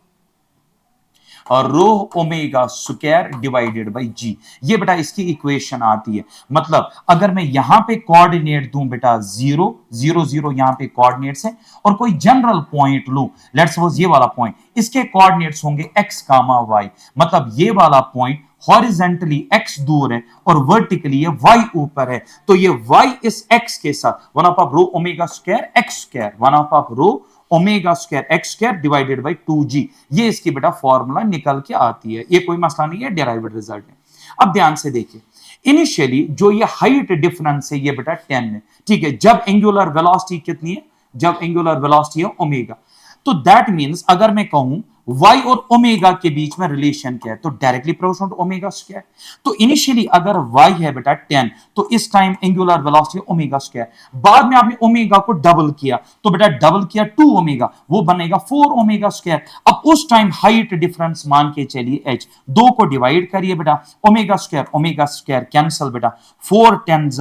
S1: और rho omega square divided by G. ये बेटा इसकी इक्वेशन आती है। मतलब अगर मैं यहां पे कोऑर्डिनेट दूं बेटा 0 0 0 यहां पे कोऑर्डिनेट्स है और कोई जनरल पॉइंट लूं, लेट्स सपोज ये वाला पॉइंट, इसके कोऑर्डिनेट्स होंगे x कामा y। मतलब ये वाला पॉइंट हॉरिजेंटली x दूर है और वर्टिकली ये y ऊपर है, तो ये y इस x के साथ 1/2 रो omega square x square 1/2 row omega square x square divided by 2g। ये इसकी बेटा फॉर्मूला निकल के आती है, ये कोई मसला नहीं है, डेराइवेड रिजल्ट है। अब ध्यान से देखिए, इनिशियली जो ये हाइट डिफरेंस है ये बेटा 10 है, ठीक है। जब एंगुलर वेलोसिटी कितनी है, जब एंगुलर वेलोसिटी है ओमेगा, तो दैट मींस अगर मैं कहूं y और ओमेगा के बीच में रिलेशन क्या है, तो directly proportional to omega square. तो इनिशियली अगर y है बेटा 10, तो इस time angular velocity omega square, बाद में आपने ओमेगा को डबल किया, तो बेटा डबल किया 2 ओमेगा, वो बनेगा 4 ओमेगा स्क्वायर। अब उस टाइम हाइट डिफरेंस मान के चलिए h, 2 को डिवाइड करिए बेटा, ओमेगा स्क्वायर कैंसल बेटा, 4 10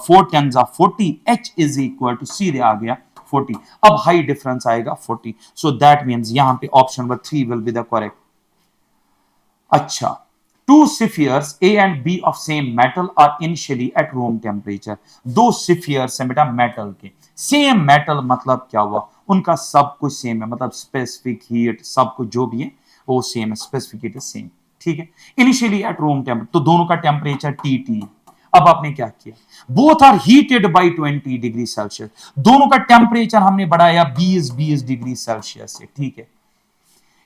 S1: 40, h इज इक्वल टू सीधे आ गया 40। अब हाई डिफरेंस आएगा 40, सो दैट मींस यहां पे option number 3 will be the correct. अच्छा, two spheres A and B of same metal are initially at room temperature. दो स्फीयर्स हैं बेटा मेटल के, सेम मेटल मतलब क्या हुआ, उनका सब कुछ सेम है, मतलब स्पेसिफिक हीट सब कुछ जो भी है वो सेम है, स्पेसिफिक हीट सेम, ठीक है। इनिशियली एट रूम टेम्परेचर, तो दोनों का टेम्परेचर टी। अब आपने क्या किया, both are heated by 20 degree celsius, दोनों का टेम्परेचर हमने बढ़ाया 20 डिग्री सेल्सियस से, ठीक है।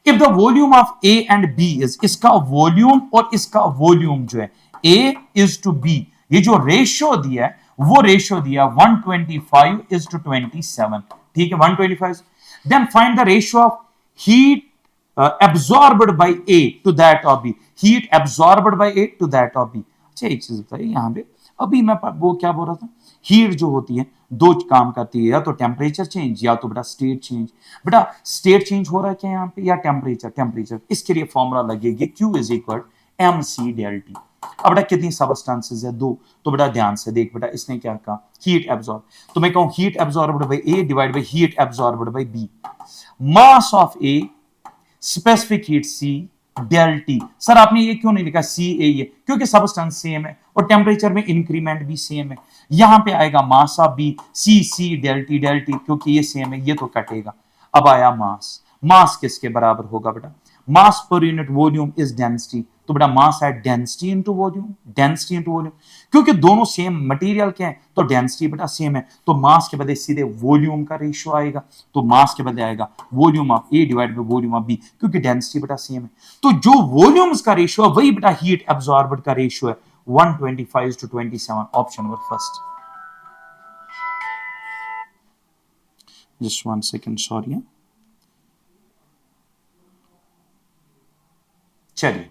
S1: If the volume of A and B is, इसका वॉल्यूम और इसका वॉल्यूम जो है ए इज टू बी, ये जो रेशियो दिया है वो रेशियो दिया 125:27, ठीक है 125। Then find the ratio of heat absorbed by A to that of B, heat absorbed by A to that of B। अच्छा एक चीज बताइए यहाँ पे, अभी मैं वो क्या बोल रहा था, हीट जो होती है दो काम करती है, या तो टेम्परेचर चेंज या तो बेटा स्टेट चेंज। बेटा स्टेट चेंज हो रहा है क्या यहाँ पे, या टेम्परेचर। इसके लिए फॉर्मूला लगेगी Q is equal mc del T। अब बेटा कितनी सबस्टेंसेस है, 2, तो बेटा ध्यान से देख बेटा, इसने क्या कहा हीट एब्जॉर्ब, तो मैं कहूं heat absorbed by A divide by heat absorbed by B। Mass of A, specific heat C del T। Sir आपने ये क्यों नहीं लिखा सी ए, ये क्योंकि सबस्टेंस सेम है और टेम्परेचर में इंक्रीमेंट भी सेम है। यहां पे आएगा mass of B C del T क्योंकि ये सेम है, ये तो कटेगा। अब आया मास किसके बराबर होगा बेटा, mass per unit volume is density, तो बेटा मास है डेंसिटी इनटू वॉल्यूम, क्योंकि दोनों सेम मटेरियल के हैं तो डेंसिटी बेटा सेम है, तो मास के बदले सीधे वॉल्यूम का रेशियो आएगा, तो मास के बदले आएगा volume of A divide by volume of B, क्योंकि डेंसिटी बेटा सेम है। तो जो वॉल्यूम्स का रेशियो है वही बेटा हीट एब्जॉर्ब्ड का रेशियो है 125:27, option number first. Just 1 second, sorry. चलिए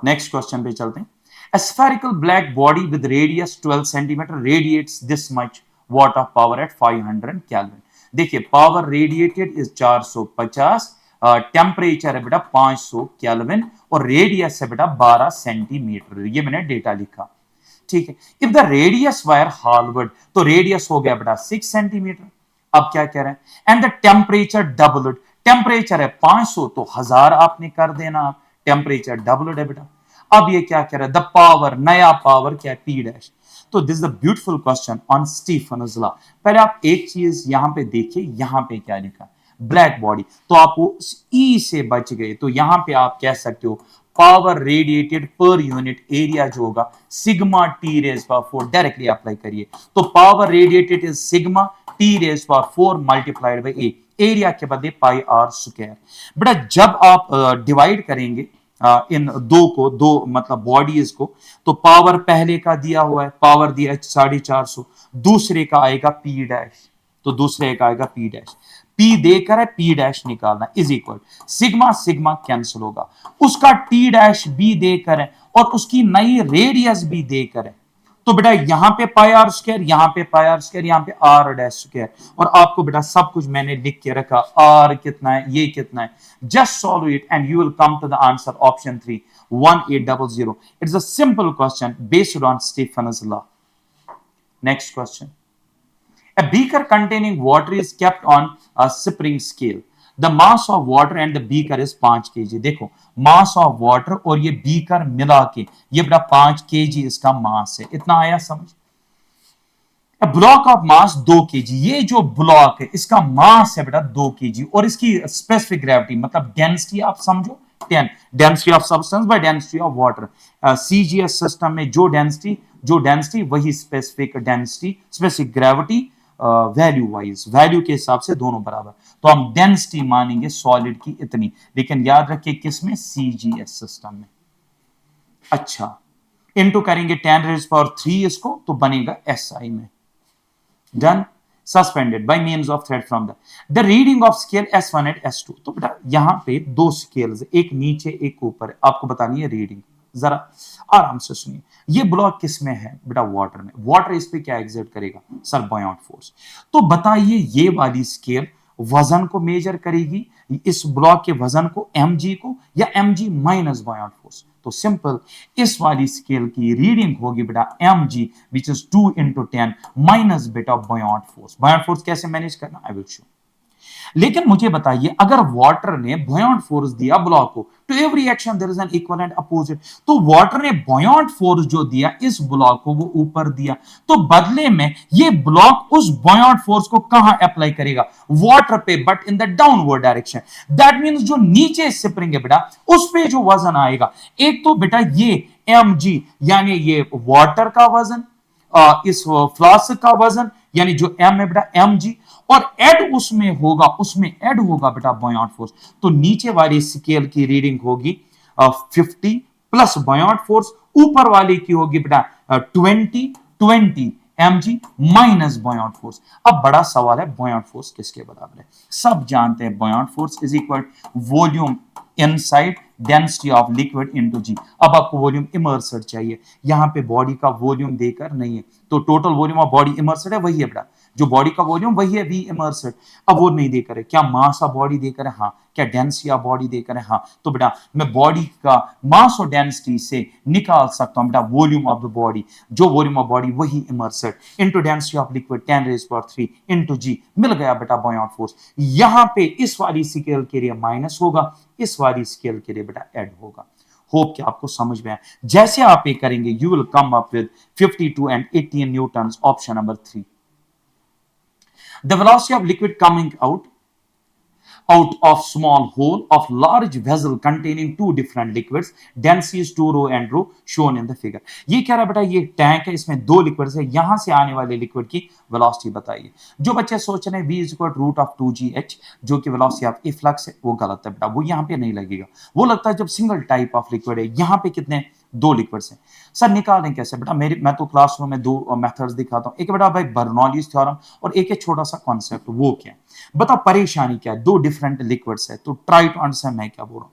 S1: नेक्स्ट क्वेश्चन पे चलते हैं। A spherical black body with radius 12 centimeter radiates this much watt of power at 500 Kelvin। देखिए पावर रेडिएटेड इज 450, टेम्परेचर है बेटा 500 केल्विन और रेडियस है बेटा 12 सेंटीमीटर, ये मैंने डेटा लिखा, ठीक है। If the radius wire Harvard, तो रेडियस हो गया बेटा 6 सेंटीमीटर। अब क्या कह रहे हैं, and the temperature doubled, temperature है 500 तो 1000 आपने कर देना, टेम्परेचर डबल्ड है बेटा। अब ये क्या कह रहा है, द पावर, नया पावर क्या है पी डैश। तो this is the beautiful question on Stefan's law. पहले आप एक चीज यहां पे देखिए, यहां पे क्या लिखा ब्लैक बॉडी, तो आप वो ई से बच गए, तो यहां पे आप कह सकते हो power radiated per unit area जो होगा sigma T raise power 4, directly apply करिए, तो power radiated is sigma T raise power 4 multiplied by A, area के बदले पाई आर स्क्वायर। बेटा जब आप डिवाइड करेंगे इन दो मतलब बॉडीज को, तो पावर पहले का दिया हुआ है, पावर दिया है 450, दूसरे का आएगा पी डैश, तो दूसरे का आएगा पी डैश, पी देकर है पी डैश निकालना is equal sigma sigma cancel होगा, उसका टी डैश बी देकर है और उसकी नई रेडियस भी देकर है, तो बेटा यहां पे पाई आर स्क्वायर, यहां पे पाई आर स्क्वायर, यहां पे आर डैश स्क्वायर, और आपको बेटा सब कुछ मैंने लिख के रखा, आर कितना है, ये कितना है, just solve it and you will come to the answer option 3 1800। It's a simple question based on Stefan's law. Next question, A beaker containing water is kept on a spring scale. The mass of water and the beaker is 5 kg. देखो mass of water और ये beaker मिला के ये बड़ा 5 kg इसका mass है. इतना आया समझ? Block of mass 2 KG. ये जो ब्लॉक है इसका मास है बेटा 2 केजी और इसकी स्पेसिफिक ग्रेविटी मतलब डेंसिटी आप समझो 10 density of substance by density of water. CGS system में जो डेंसिटी वही specific density specific gravity value wise value के हिसाब से दोनों बराबर. तो हम डेंसिटी मानेंगे सॉलिड की इतनी, लेकिन याद रखिए किसमें? सीजीएस सिस्टम में. अच्छा, इनटू करेंगे 10⁻³ इसको तो बनेगा एसआई में. Done. Suspended by means of thread from the reading of scale S1 and S2. तो बेटा यहां पे दो स्केल्स, एक नीचे एक ऊपर, आपको बतानी है रीडिंग. जरा आराम से सुनिए. ये ब्लॉक किस में है बेटा? वाटर में. वाटर इस पे क्या एग्जर्ट करेगा? Sir buoyant force. तो बताइए ये वाली स्केल वजन को मेजर करेगी, इस ब्लॉक के वजन को mg को, या mg माइनस बॉयंट फोर्स? तो सिंपल, इस वाली स्केल की रीडिंग होगी बेटा mg which is 2 into 10 minus बेटा बॉयंट फोर्स. बॉयंट फोर्स कैसे मैनेज करना आई विल शो. लेकिन मुझे बताइए अगर वाटर ने बॉयंट फोर्स दिया ब्लॉक को, to every action there is an equal and opposite. तो वाटर ने बॉयंट फोर्स जो दिया इस ब्लॉक को वो ऊपर दिया, तो बदले में ये ब्लॉक उस बॉयंट फोर्स को कहां अप्लाई करेगा? वाटर पे, but in the downward direction. That means जो नीचे स्प्रिंग है बेटा उस पे जो वजन आएगा, एक तो बेटा ये mg यानी ये वाटर का वजन, इस फ्लास्क का वजन यानी जो m है बेटा mg, और ऐड उसमें ऐड होगा बेटा बॉयंट फोर्स. तो नीचे वाली स्केल की रीडिंग होगी 50 प्लस बॉयंट फोर्स, ऊपर वाली की होगी बेटा 20 mg माइनस बॉयंट फोर्स. अब बड़ा सवाल है बॉयंट फोर्स किसके बराबर है? सब जानते हैं buoyant force is equal volume inside density of liquid into G. अब आपको वॉल्यूम इमर्सड चाहिए, यहां पे बॉडी का वॉल्यूम देकर नहीं है, तो total volume of body immersed है वही है बेटा, जो बॉडी का वॉल्यूम वही है वी इमर्सड. अब वो नहीं देकर है, क्या मास ऑफ बॉडी देकर है? हाँ. क्या डेंसिटी ऑफ बॉडी देकर है? हाँ. तो बेटा मैं बॉडी का मास और डेंसिटी से निकाल सकता हूं बेटा वॉल्यूम ऑफ द बॉडी, जो वॉल्यूम ऑफ बॉडी वही immersed into density of liquid 10⁻³ into G. मिल गया बेटा बॉयंट फोर्स. यहां पे इस वाली स्केल के लिए माइनस होगा, इस वाली स्केल के लिए बेटा ऐड होगा. होप कि आपको समझ में आया. जैसे आप ये करेंगे you will come up with 52 and 18 Newton. Option number 3. The velocity of liquid coming out of small hole of large vessel containing two different liquids, density is 2 rho and rho shown in the figure. ये कह रहा है बेटा ये tank है, इसमें दो liquids है, यहां से आने वाले लिक्विड की वेलोसिटी बताइए. जो बच्चे सोच रहे हैं v is equal root of 2gh जो कि वेलोसिटी ऑफ इफ्लक्स है, वो गलत है बेटा, वो यहां पे नहीं लगेगा. वो लगता है जब सिंगल टाइप ऑफ लिक्विड है, यहां पे कितने दो लिक्विड्स हैं. सर निकालें कैसे बेटा? मैं तो क्लासरूम में दो मेथड्स दिखाता हूं. एक बेटा भाई बर्नौलीज थ्योरम और एक है छोटा सा कॉन्सेप्ट. वो क्या है बताओ? परेशानी क्या है? दो डिफरेंट लिक्विड्स है, तो ट्राई टू अंडरस्टैंड मैं क्या बोल रहा हूं.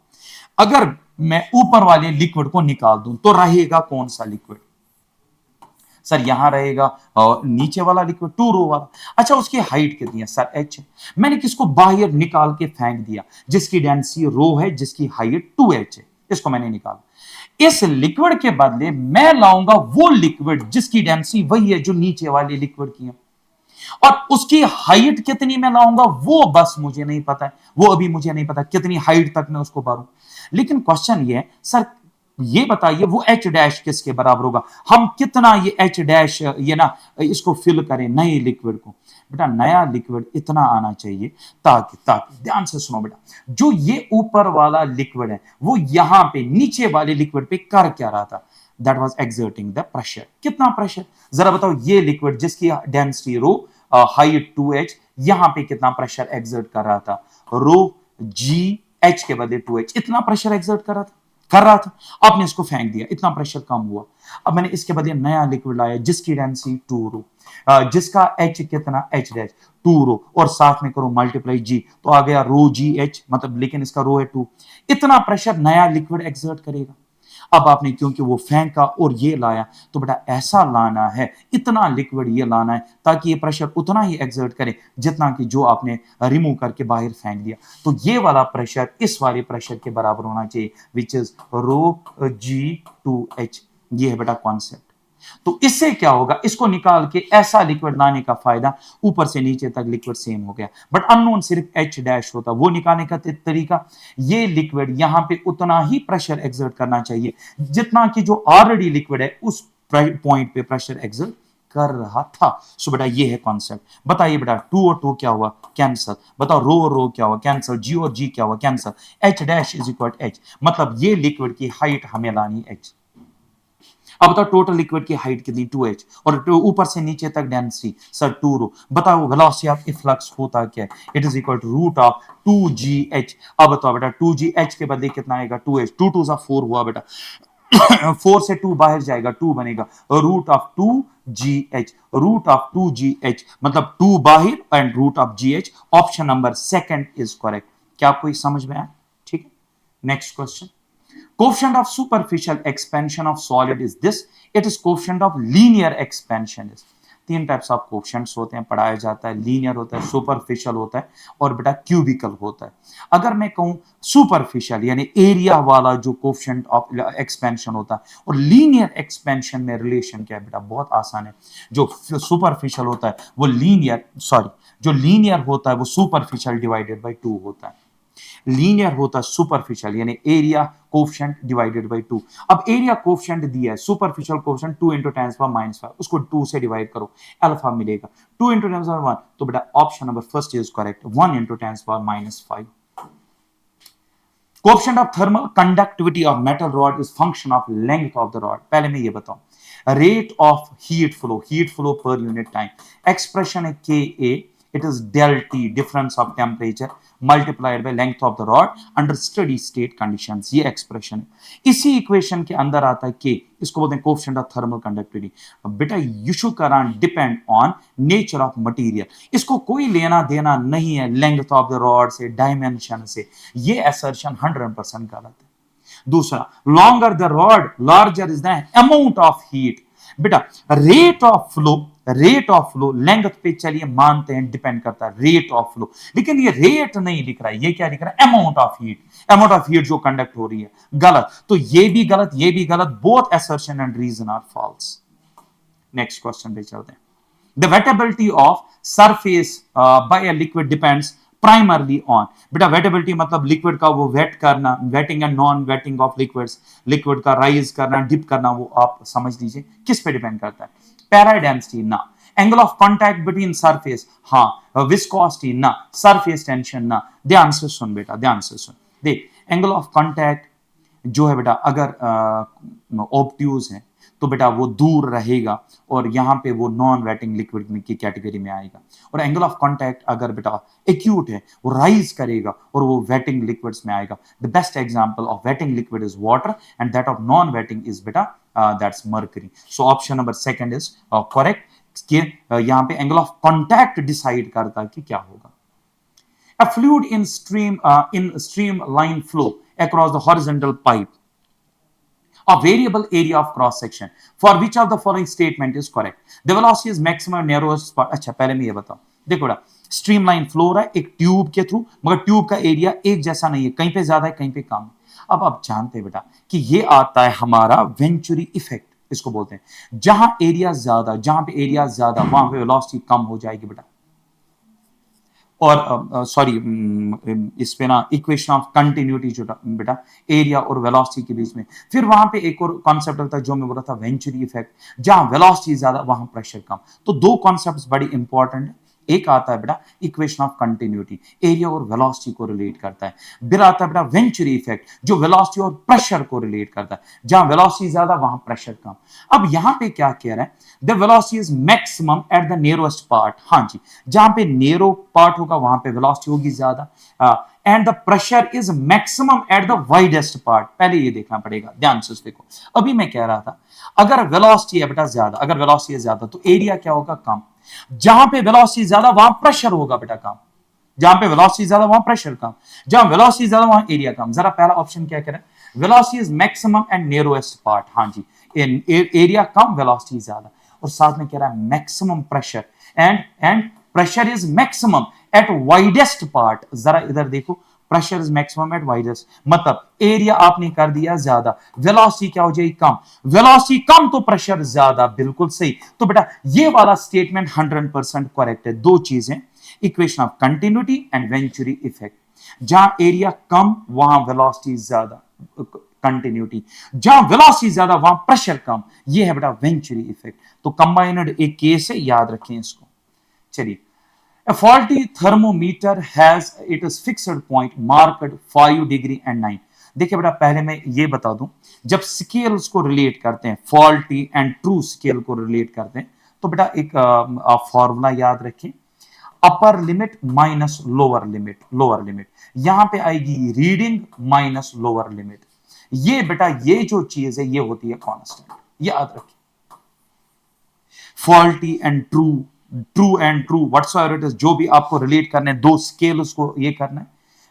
S1: अगर मैं ऊपर वाले लिक्विड को निकाल दूं तो रहेगा कौन सा लिक्विड? सर यहां रहेगा और नीचे वाला लिक्विड 2 रो वाला. अच्छा उसकी हाइट कितनी है? Sir h. मैंने किसको बाहर निकाल के फेंक दिया? जिसकी डेंसिटी रो है, जिसकी हाइट 2h है, इसको मैंने निकाला. इस लिक्विड के बदले मैं लाऊंगा वो लिक्विड जिसकी डेंसिटी वही है जो नीचे वाले लिक्विड की है, और उसकी हाइट कितनी मैं लाऊंगा वो बस मुझे नहीं पता है, वो अभी मुझे नहीं पता कितनी हाइट तक मैं उसको भरूं. लेकिन क्वेश्चन ये है सर ये बताइए वो एच डैश किसके बराबर होगा? हम कितना ये एच डैश ये ना इसको फिल करें नए लिक्विड को? बेटा नया लिक्विड इतना आना चाहिए ताकि ध्यान से सुनो बेटा, जो ये ऊपर वाला लिक्विड है वो यहां पे नीचे वाले लिक्विड पे कर क्या रहा था? That was exerting the pressure. कितना प्रेशर? जरा बताओ. ये लिक्विड जिसकी डेंसिटी रो हाइट 2h, यहां पे कितना प्रेशर एक्सर्ट कर रहा था? रो जी एच के बदले 2h, इतना प्रेशर एक्सर्ट कर रहा था. आपने इसको फेंक दिया, इतना प्रेशर कम हुआ. अब मैंने इसके बदले नया लिक्विड लाया जिसकी डेंसिटी 2 रो, जिसका h कितना? h डैश 2 रो, और साथ में करो मल्टीप्लाई g, तो आ गया रो जी एच, मतलब लेकिन इसका रो है 2. इतना प्रेशर नया लिक्विड एक्सर्ट करेगा. अब आपने क्योंकि वो फेंका और ये लाया, तो बेटा ऐसा लाना है, इतना लिक्विड ये लाना है ताकि ये प्रेशर उतना ही एक्सर्ट करे जितना कि जो आपने रिमूव करके बाहर फेंक दिया. तो ये वाला प्रेशर इस वाले प्रेशर के बराबर होना चाहिए, which is row ji 2h. ये है बेटा कॉन्सेप्ट. तो इससे क्या होगा, इसको निकाल के ऐसा लिक्विड लाने का फायदा, ऊपर से नीचे तक लिक्विड सेम हो गया, बट अननोन सिर्फ एच डैश होता, वो निकालने का तरीका, ये लिक्विड यहां पे उतना ही प्रेशर एक्सर्ट करना चाहिए जितना कि जो ऑलरेडी लिक्विड है उस पॉइंट पे प्रेशर एक्सर्ट कर रहा था। सो बेटा ये है कॉन्सेप्ट। बताइए बेटा 2 और 2 क्या हुआ, कैंसल। बताओ रो और रो क्या हुआ, कैंसल। जी और जी क्या हुआ, cancel. H dash is equal H, मतलब ये लिक्विड की हाइट हमें लानी एच। अब बताओ टोटल लिक्विड की हाइट कितनी, 2h, और ऊपर से नीचे तक डेंसिटी सर 2 रो। बताओ वेलोसिटी ऑफ इफ्लक्स होता क्या है, it is equal to root of 2gh। अब बताओ बेटा 2gh के बदले कितना आएगा, 2h, 2 2 4 हुआ बेटा 4 से 2 बाहर जाएगा, 2 बनेगा, root of 2gh, root of 2gh, मतलब 2 बाहर and root of gh। Option number second is correct. क्या आपको समझ में आया? ठीक है, next question. Coefficient of superficial expansion of solid is this. It is coefficient of linear expansion is. तीन टाइप्स ऑफ कोफिशिएंट्स होते हैं, पढ़ाया जाता है। लीनियर होता है, सुपरफिशियल होता है, और बेटा क्यूबिकल होता है। अगर मैं कहूं सुपरफिशियल यानी एरिया वाला जो कोफिशिएंट ऑफ एक्सपेंशन होता है, और लीनियर एक्सपेंशन में रिलेशन क्या है बेटा, बहुत आसान है। जो सुपरफिशियल होता है वो लीनियर, सॉरी, जो लीनियर होता है वो सुपरफिशियल डिवाइडेड बाय 2 होता है। लीनियर होता है सुपरफिशियल यानी एरिया कोफिशिएंट डिवाइडेड बाय 2। अब एरिया कोफिशिएंट दिया है, सुपरफिशियल कोफिशिएंट 2 × 10⁻⁵, उसको 2 से डिवाइड करो, अल्फा मिलेगा 2 × 10⁻1। तो बेटा option number first is correct, 1 × 10⁻⁵। Coefficient of thermal conductivity of metal rod is function of length of the rod. पहले मैं ये बताऊं, rate of heat flow per unit time, expression है Ka, it is del T, difference of temperature multiplied by length of the rod under steady state conditions। ये expression है। इसी equation के अंदर आता है K, इसको बोलते हैं कोफिशिएंट ऑफ थर्मल कंडक्टिविटी। बेटा you can depend on nature of material, इसको कोई लेना देना नहीं है लेंथ ऑफ द रॉड से, डायमेंशन से। ये असर्शन 100% गलत है। दूसरा, longer the rod larger is the amount of heat. बेटा रेट ऑफ फ्लो लेंथ पे चलिए मानते हैं डिपेंड करता है, रेट ऑफ फ्लो, लेकिन ये रेट नहीं लिख रहा है, ये क्या लिख रहा है, अमाउंट ऑफ हीट जो कंडक्ट हो रही है। गलत, तो ये भी गलत, ये भी गलत, both assertion and reason are false. Next question पे चलते हैं। The wettability of surface by a liquid depends primarily on. बेटा वेटेबिलिटी मतलब लिक्विड का वो वेट करना, wetting and non wetting of liquids, liquid का राइज करना, डिप करना, वो आप समझ लीजिए किस पे डिपेंड करता है। पैरा डेंसिटी ना, angle of contact between surface हाँ, विस्कोसिटी ना, सरफेस टेंशन ना। ध्यान से सुन बेटा, ध्यान से सुन, देख एंगल ऑफ कांटेक्ट जो है बेटा, अगर ऑब्ट्यूज है तो बेटा वो दूर रहेगा, और यहां पे वो नॉन वेटिंग लिक्विड की कैटेगरी में आएगा। और एंगल ऑफ कांटेक्ट अगर बेटा एक्यूट है, वो राइज करेगा और वो वेटिंग लिक्विड्स में आएगा। The best example of wetting liquid is water and that of non wetting is बेटा that's mercury. So option number second is correct. यहां पे एंगल ऑफ कांटेक्ट डिसाइड करता है कि क्या होगा। A fluid in streamline flow across the horizontal pipe, a variable area of cross section, for which of the following statement is correct? The velocity is maximum narrowest part। अच्छा पहले मैं ये बताऊं, देखो बेटा स्ट्रीमलाइन फ्लो हो रहा है एक ट्यूब के थ्रू, मगर ट्यूब का एरिया एक जैसा नहीं है, कहीं पे ज्यादा है कहीं पे कम। अब आप जानते हैं बेटा कि ये आता है हमारा वेंचुरी इफेक्ट, इसको बोलते हैं। जहां एरिया ज्यादा, जहां पे एरिया ज्यादा वहां पे वेलोसिटी कम हो जाएगी बेटा। और सॉरी इस पे ना इक्वेशन ऑफ कंटिन्यूटी जो बेटा एरिया और वेलोसिटी के बीच में, फिर वहां पे एक और कॉन्सेप्ट होता है जो मैं बोला था वेंचुरी इफेक्ट, जहां वेलोसिटी ज्यादा वहां प्रेशर कम। तो दो कॉन्सेप्ट्स बड़ी इंपॉर्टेंट है। एक आता है बेटा इक्वेशन ऑफ कंटिन्यूटी, एरिया और वेलोसिटी को रिलेट करता है। फिर आता है बेटा वेंचुरी इफेक्ट जो वेलोसिटी और प्रेशर को रिलेट करता है, जहां वेलोसिटी ज्यादा वहां प्रेशर कम। अब यहां पे क्या कह रहा है, the velocity is maximum at the narrowest part. हाँ जी, जहां पे नेरो पार्ट होगा वहां पे वेलोसिटी होगी ज्यादा, and the pressure is maximum at the widest part. पहले ये देखना पड़ेगा, ध्यान से देखो। अभी मैं कह रहा था अगर वेलोसिटी है बेटा ज्यादा, अगर वेलोसिटी है ज्यादा तो एरिया क्या होगा, कम। जहां पे वेलोसिटी ज्यादा वहां प्रेशर होगा बेटा कम, जहां पे वेलोसिटी ज्यादा वहां प्रेशर कम, जहां वेलोसिटी ज्यादा वहां एरिया कम। जरा पहला ऑप्शन क्या कह रहा है, velocity is maximum and narrowest part. हाँ जी, एरिया कम वेलोसिटी ज्यादा, और साथ में कह रहा है maximum pressure and pressure is maximum at widest part, जरा इधर देखो, pressure is maximum at widest, मतलब एरिया आपने कर दिया ज्यादा, वेलोसिटी क्या हो जाएगी कम, वेलोसिटी कम तो प्रेशर ज्यादा, बिल्कुल सही। तो बेटा ये वाला स्टेटमेंट 100% करेक्ट है। दो चीजें, equation of continuity and venturi effect, जहां एरिया कम वहां वेलोसिटी ज्यादा, कंटिन्यूटी, जहां वेलोसिटी ज्यादा वहां प्रेशर कम, ये है बेटा वेंचुरी इफेक्ट। तो कंबाइंड एक केस है, याद रखें इसको। चलिए, a faulty thermometer has it is fixed point marked 5 degree and 9। देखिए बेटा पहले मैं ये बता दूं, जब स्केल्स को रिलेट करते हैं, फॉल्टी एंड ट्रू स्केल को रिलेट करते हैं, तो बेटा एक आप फॉर्मूला याद रखें, upper limit minus lower limit, lower limit यहां पे आएगी रीडिंग माइनस लोअर लिमिट। ये बेटा ये जो चीज है ये होती है कांस्टेंट, याद रखें। Faulty and true, true and true whatsoever it is, जो भी आपको रिलेट करना है, दो स्केल उसको ये करना है।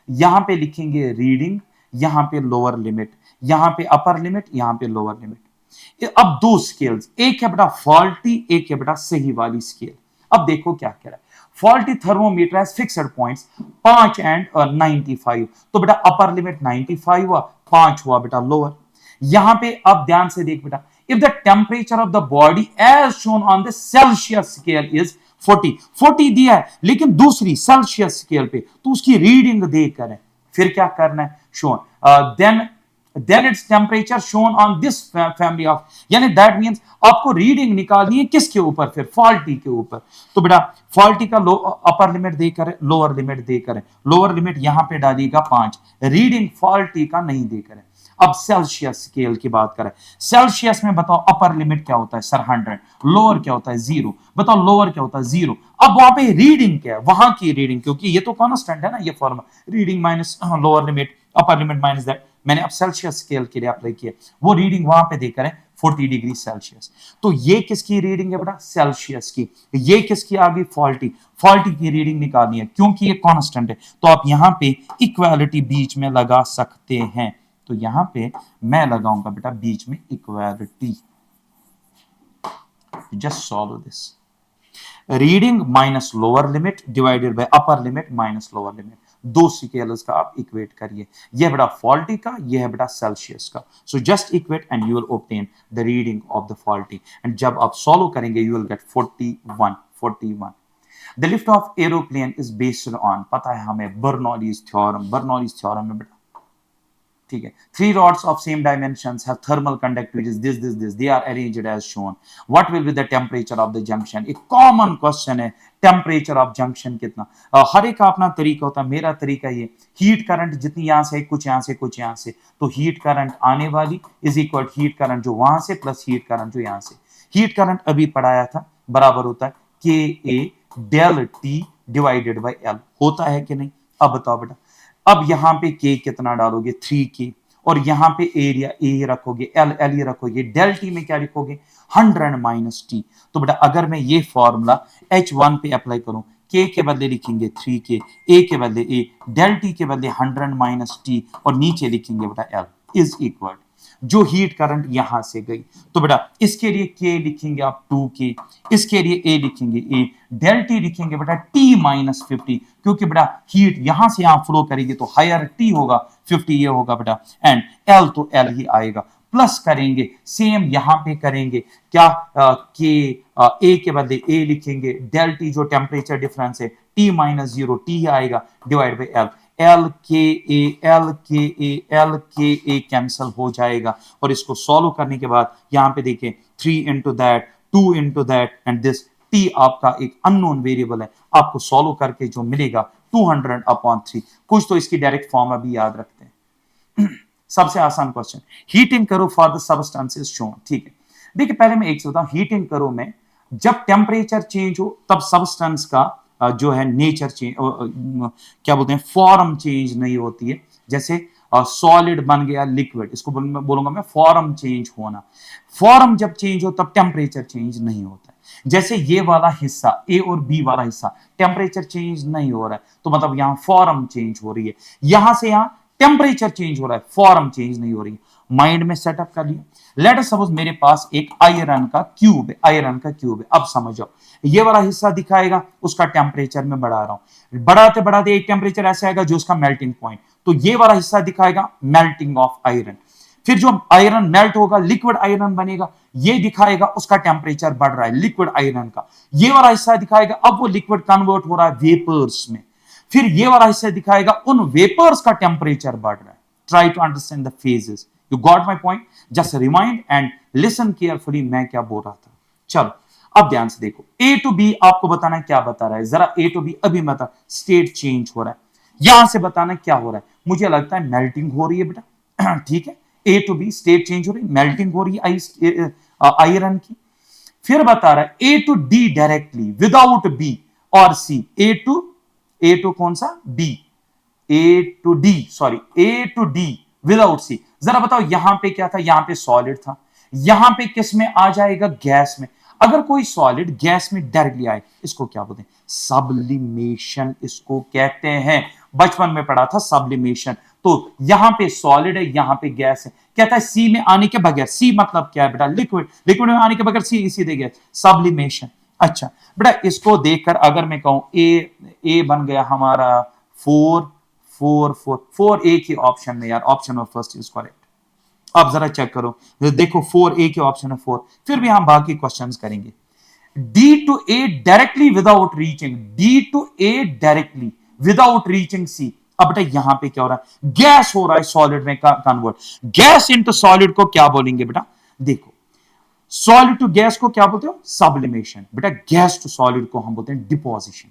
S1: यहां पे लिखेंगे रीडिंग, यहां पे लोअर लिमिट, यहां पे अपर लिमिट, यहां पे लोअर लिमिट। अब दो स्केल्स, एक है बेटा फॉल्टी, एक है बेटा सही वाली स्केल। अब देखो क्या कह रहा है, faulty thermometer has fixed points 5 and 95, तो बेटा अपर लिमिट 95 हुआ, 5 हुआ बेटा लोअर। यहां पे अब ध्यान से देख बेटा, if the temperature of the body as shown on the Celsius scale is 40 दिया है, लेकिन दूसरी सेल्सियस स्केल पे तो उसकी रीडिंग देकर है, फिर क्या करना है, shown then it's temperature shown on this family of, यानी दैट मींस आपको रीडिंग निकालनी है किसके ऊपर, फिर फॉल्टी के ऊपर। तो बेटा फॉल्टी का अपर लिमिट देकर है, लोअर लिमिट देकर है, लोअर लिमिट यहां पे डालिएगा 5, रीडिंग फॉल्टी का नहीं देकर है। अब सेल्सियस स्केल की बात करें, सेल्सियस में बताओ अपर लिमिट क्या होता है सर 100, लोअर क्या होता है 0, बताओ लोअर क्या होता है 0। अब वहां पे रीडिंग क्या है, वहां की रीडिंग, क्योंकि ये तो कांस्टेंट है ना, ये formula reading minus lower limit upper limit minus that, मैंने अब सेल्सियस स्केल के लिए अप्लाई किया, वो रीडिंग वहां पे देकर है 40 डिग्री सेल्सियस। तो ये किसकी रीडिंग है बेटा, सेल्सियस की। ये किसकी आ गई, फॉल्टी, फॉल्टी की रीडिंग निकालनी है, क्योंकि ये कांस्टेंट है तो आप यहां पे इक्वालिटी बीच में लगा सकते हैं। तो यहां पे मैं लगाऊंगा बेटा बीच में equality, just solve this, reading minus lower limit divided by upper limit minus lower limit, दो स्केल्स का आप इक्वेट करिए, यह बेटा फॉल्टी का, यह है बेटा सेल्सियस का। So just equate and you will obtain the reading of the faulty, and जब आप सॉल्व करेंगे you will get 41। The lift off aeroplane is based on, पता है हमें, बर्नौलीज थ्योरम, बर्नौलीज थ्योरम में बेटा, ठीक है, 3 rods of same dimensions have thermal conductivity this, they are arranged as shown, what will be the temperature of the junction। एक common question है, temperature of junction कितना, हर एक का अपना तरीका होता है, मेरा तरीका ये, हीट करंट जितनी यहां से कुछ यहां से कुछ यहां से, तो हीट करंट आने वाली इज इक्वल हीट करंट जो वहां से प्लस हीट करंट जो यहां से, हीट करंट अभी पढ़ाया था बराबर होता है के A del T divided by L, होता है कि नहीं, अब बताओ बेटा। अब यहां पे के कितना डालोगे 3k, और यहां पे एरिया ए रखोगे, एल एल रखोगे, डेल टी में क्या लिखोगे 100 माइनस टी। तो बेटा अगर मैं ये फॉर्मूला H1 पे अप्लाई करूं, के बदले लिखेंगे 3k, ए के बदले ए, डेल टी के बदले 100 माइनस टी, और नीचे लिखेंगे बेटा एल इज इक्वल जो हीट करंट यहां से गई। तो बेटा इसके लिए के लिखेंगे आप 2k, इसके लिए ए लिखेंगे ए, डेल टी लिखेंगे बेटा टी माइनस 50, क्योंकि बेटा हीट यहां से यहां फ्लो करेगी तो हायर टी होगा, 50 ये होगा बेटा, एंड एल तो एल ही आएगा, प्लस करेंगे सेम यहां पे करेंगे क्या, के ए के बदले ए लिखेंगे, डेल टी जो टेम्परेचर डिफरेंस है टी माइनस 0 टी ही आएगा, डिवाइड बाई एल, एल के ए कैंसिल हो जाएगा, और इसको सॉल्व करने के बाद यहां पे देखें 3 into that 2 into that and this T आपका एक अननोन वेरिएबल है, आपको सॉल्व करके जो मिलेगा 200/3। कुछ तो इसकी डायरेक्ट फॉर्म अभी याद रखते हैं। सबसे आसान क्वेश्चन, हीटिंग करो फॉर द सब्सटेंसेस शोन, ठीक है। देखिए पहले मैं एक बताऊं, हीटिंग करो में जब टेम्परेचर चेंज हो तब सब्सटेंस का जो है नेचर चेंज, क्या बोलते हैं, फॉर्म चेंज नहीं होती है। जैसे सॉलिड बन गया लिक्विड, इसको बोलूंगा मैं फॉर्म चेंज होना, फॉर्म जब चेंज हो तब टेम्परेचर चेंज नहीं होता है। जैसे ये वाला हिस्सा ए और बी वाला हिस्सा टेम्परेचर चेंज नहीं हो रहा है, तो मतलब यहां फॉर्म चेंज हो रही है, यहां से यहां टेम्परेचर चेंज हो रहा है, फॉर्म चेंज नहीं हो रही है। माइंड में सेटअप कर लिया। लेट अस सपोज मेरे पास एक आयरन का क्यूब है, आयरन का क्यूब है। अब समझो, ये वाला हिस्सा दिखाएगा उसका टेम्परेचर में बढ़ा रहा हूं, बढ़ाते बढ़ाते एक टेम्परेचर ऐसा आएगा जो उसका मेल्टिंग पॉइंट, तो ये वाला हिस्सा दिखाएगा मेल्टिंग ऑफ आयरन। फिर जो आयरन मेल्ट होगा लिक्विड आयरन बनेगा, ये दिखाएगा उसका टेम्परेचर बढ़ रहा है लिक्विड आयरन का। ये वाला हिस्सा दिखाएगा अब वो लिक्विड कन्वर्ट हो रहा है वेपर्स में। फिर ये वाला हिस्सा दिखाएगा उन वेपर्स का टेम्परेचर बढ़ रहा है। Try to understand the phases. You got my point? Just remind and listen carefully मैं क्या बोल रहा था। चलो अब ध्यान से देखो, ए टू बी आपको बताना है क्या बता रहा है, जरा ए टू बी अभी बता। स्टेट चेंज हो रहा है, यहां से बताना क्या हो रहा है। मुझे लगता है मेल्टिंग हो रही है बेटा, ठीक है। A to be state change हो रही है, मेल्टिंग हो रही है आयरन की। फिर बता रहा है A to D directly without B और सी। ए टू कौन सा? B. A to D, sorry A to D without C. जरा बताओ यहां पे क्या था? यहां पे सॉलिड था, यहां पे किस में आ जाएगा? गैस में। अगर कोई सॉलिड गैस में डायरेक्टली आए इसको क्या बोलते हैं? सब्लिमेशन इसको कहते हैं। बचपन में पढ़ा था सब्लिमेशन। तो यहां पे सॉलिड है, यहां पे गैस है, कहता है सी में आने के बगैर। सी मतलब क्या है बेटा? लिक्विड। लिक्विड में आने के बगैर सी इसी देगा सब्लिमेशन। अच्छा बेटा इसको देखकर अगर मैं कहूं ए बन गया हमारा 4 4 4 4 ए के ऑप्शन में यार, option number first is correct. अब जरा चेक करो, देखो 4 ए के ऑप्शन है 4। फिर भी हम बाकी क्वेश्चंस करेंगे। D to A directly without reaching, D to A directly without reaching C. अब बेटा यहां पे क्या हो रहा है? गैस हो रहा है सॉलिड में कन्वर्ट। गैस इनटू सॉलिड को क्या बोलेंगे बेटा? देखो सॉलिड टू गैस को क्या बोलते हो? सब्लिमेशन। बेटा गैस टू सॉलिड को हम बोलते हैं डिपोजिशन,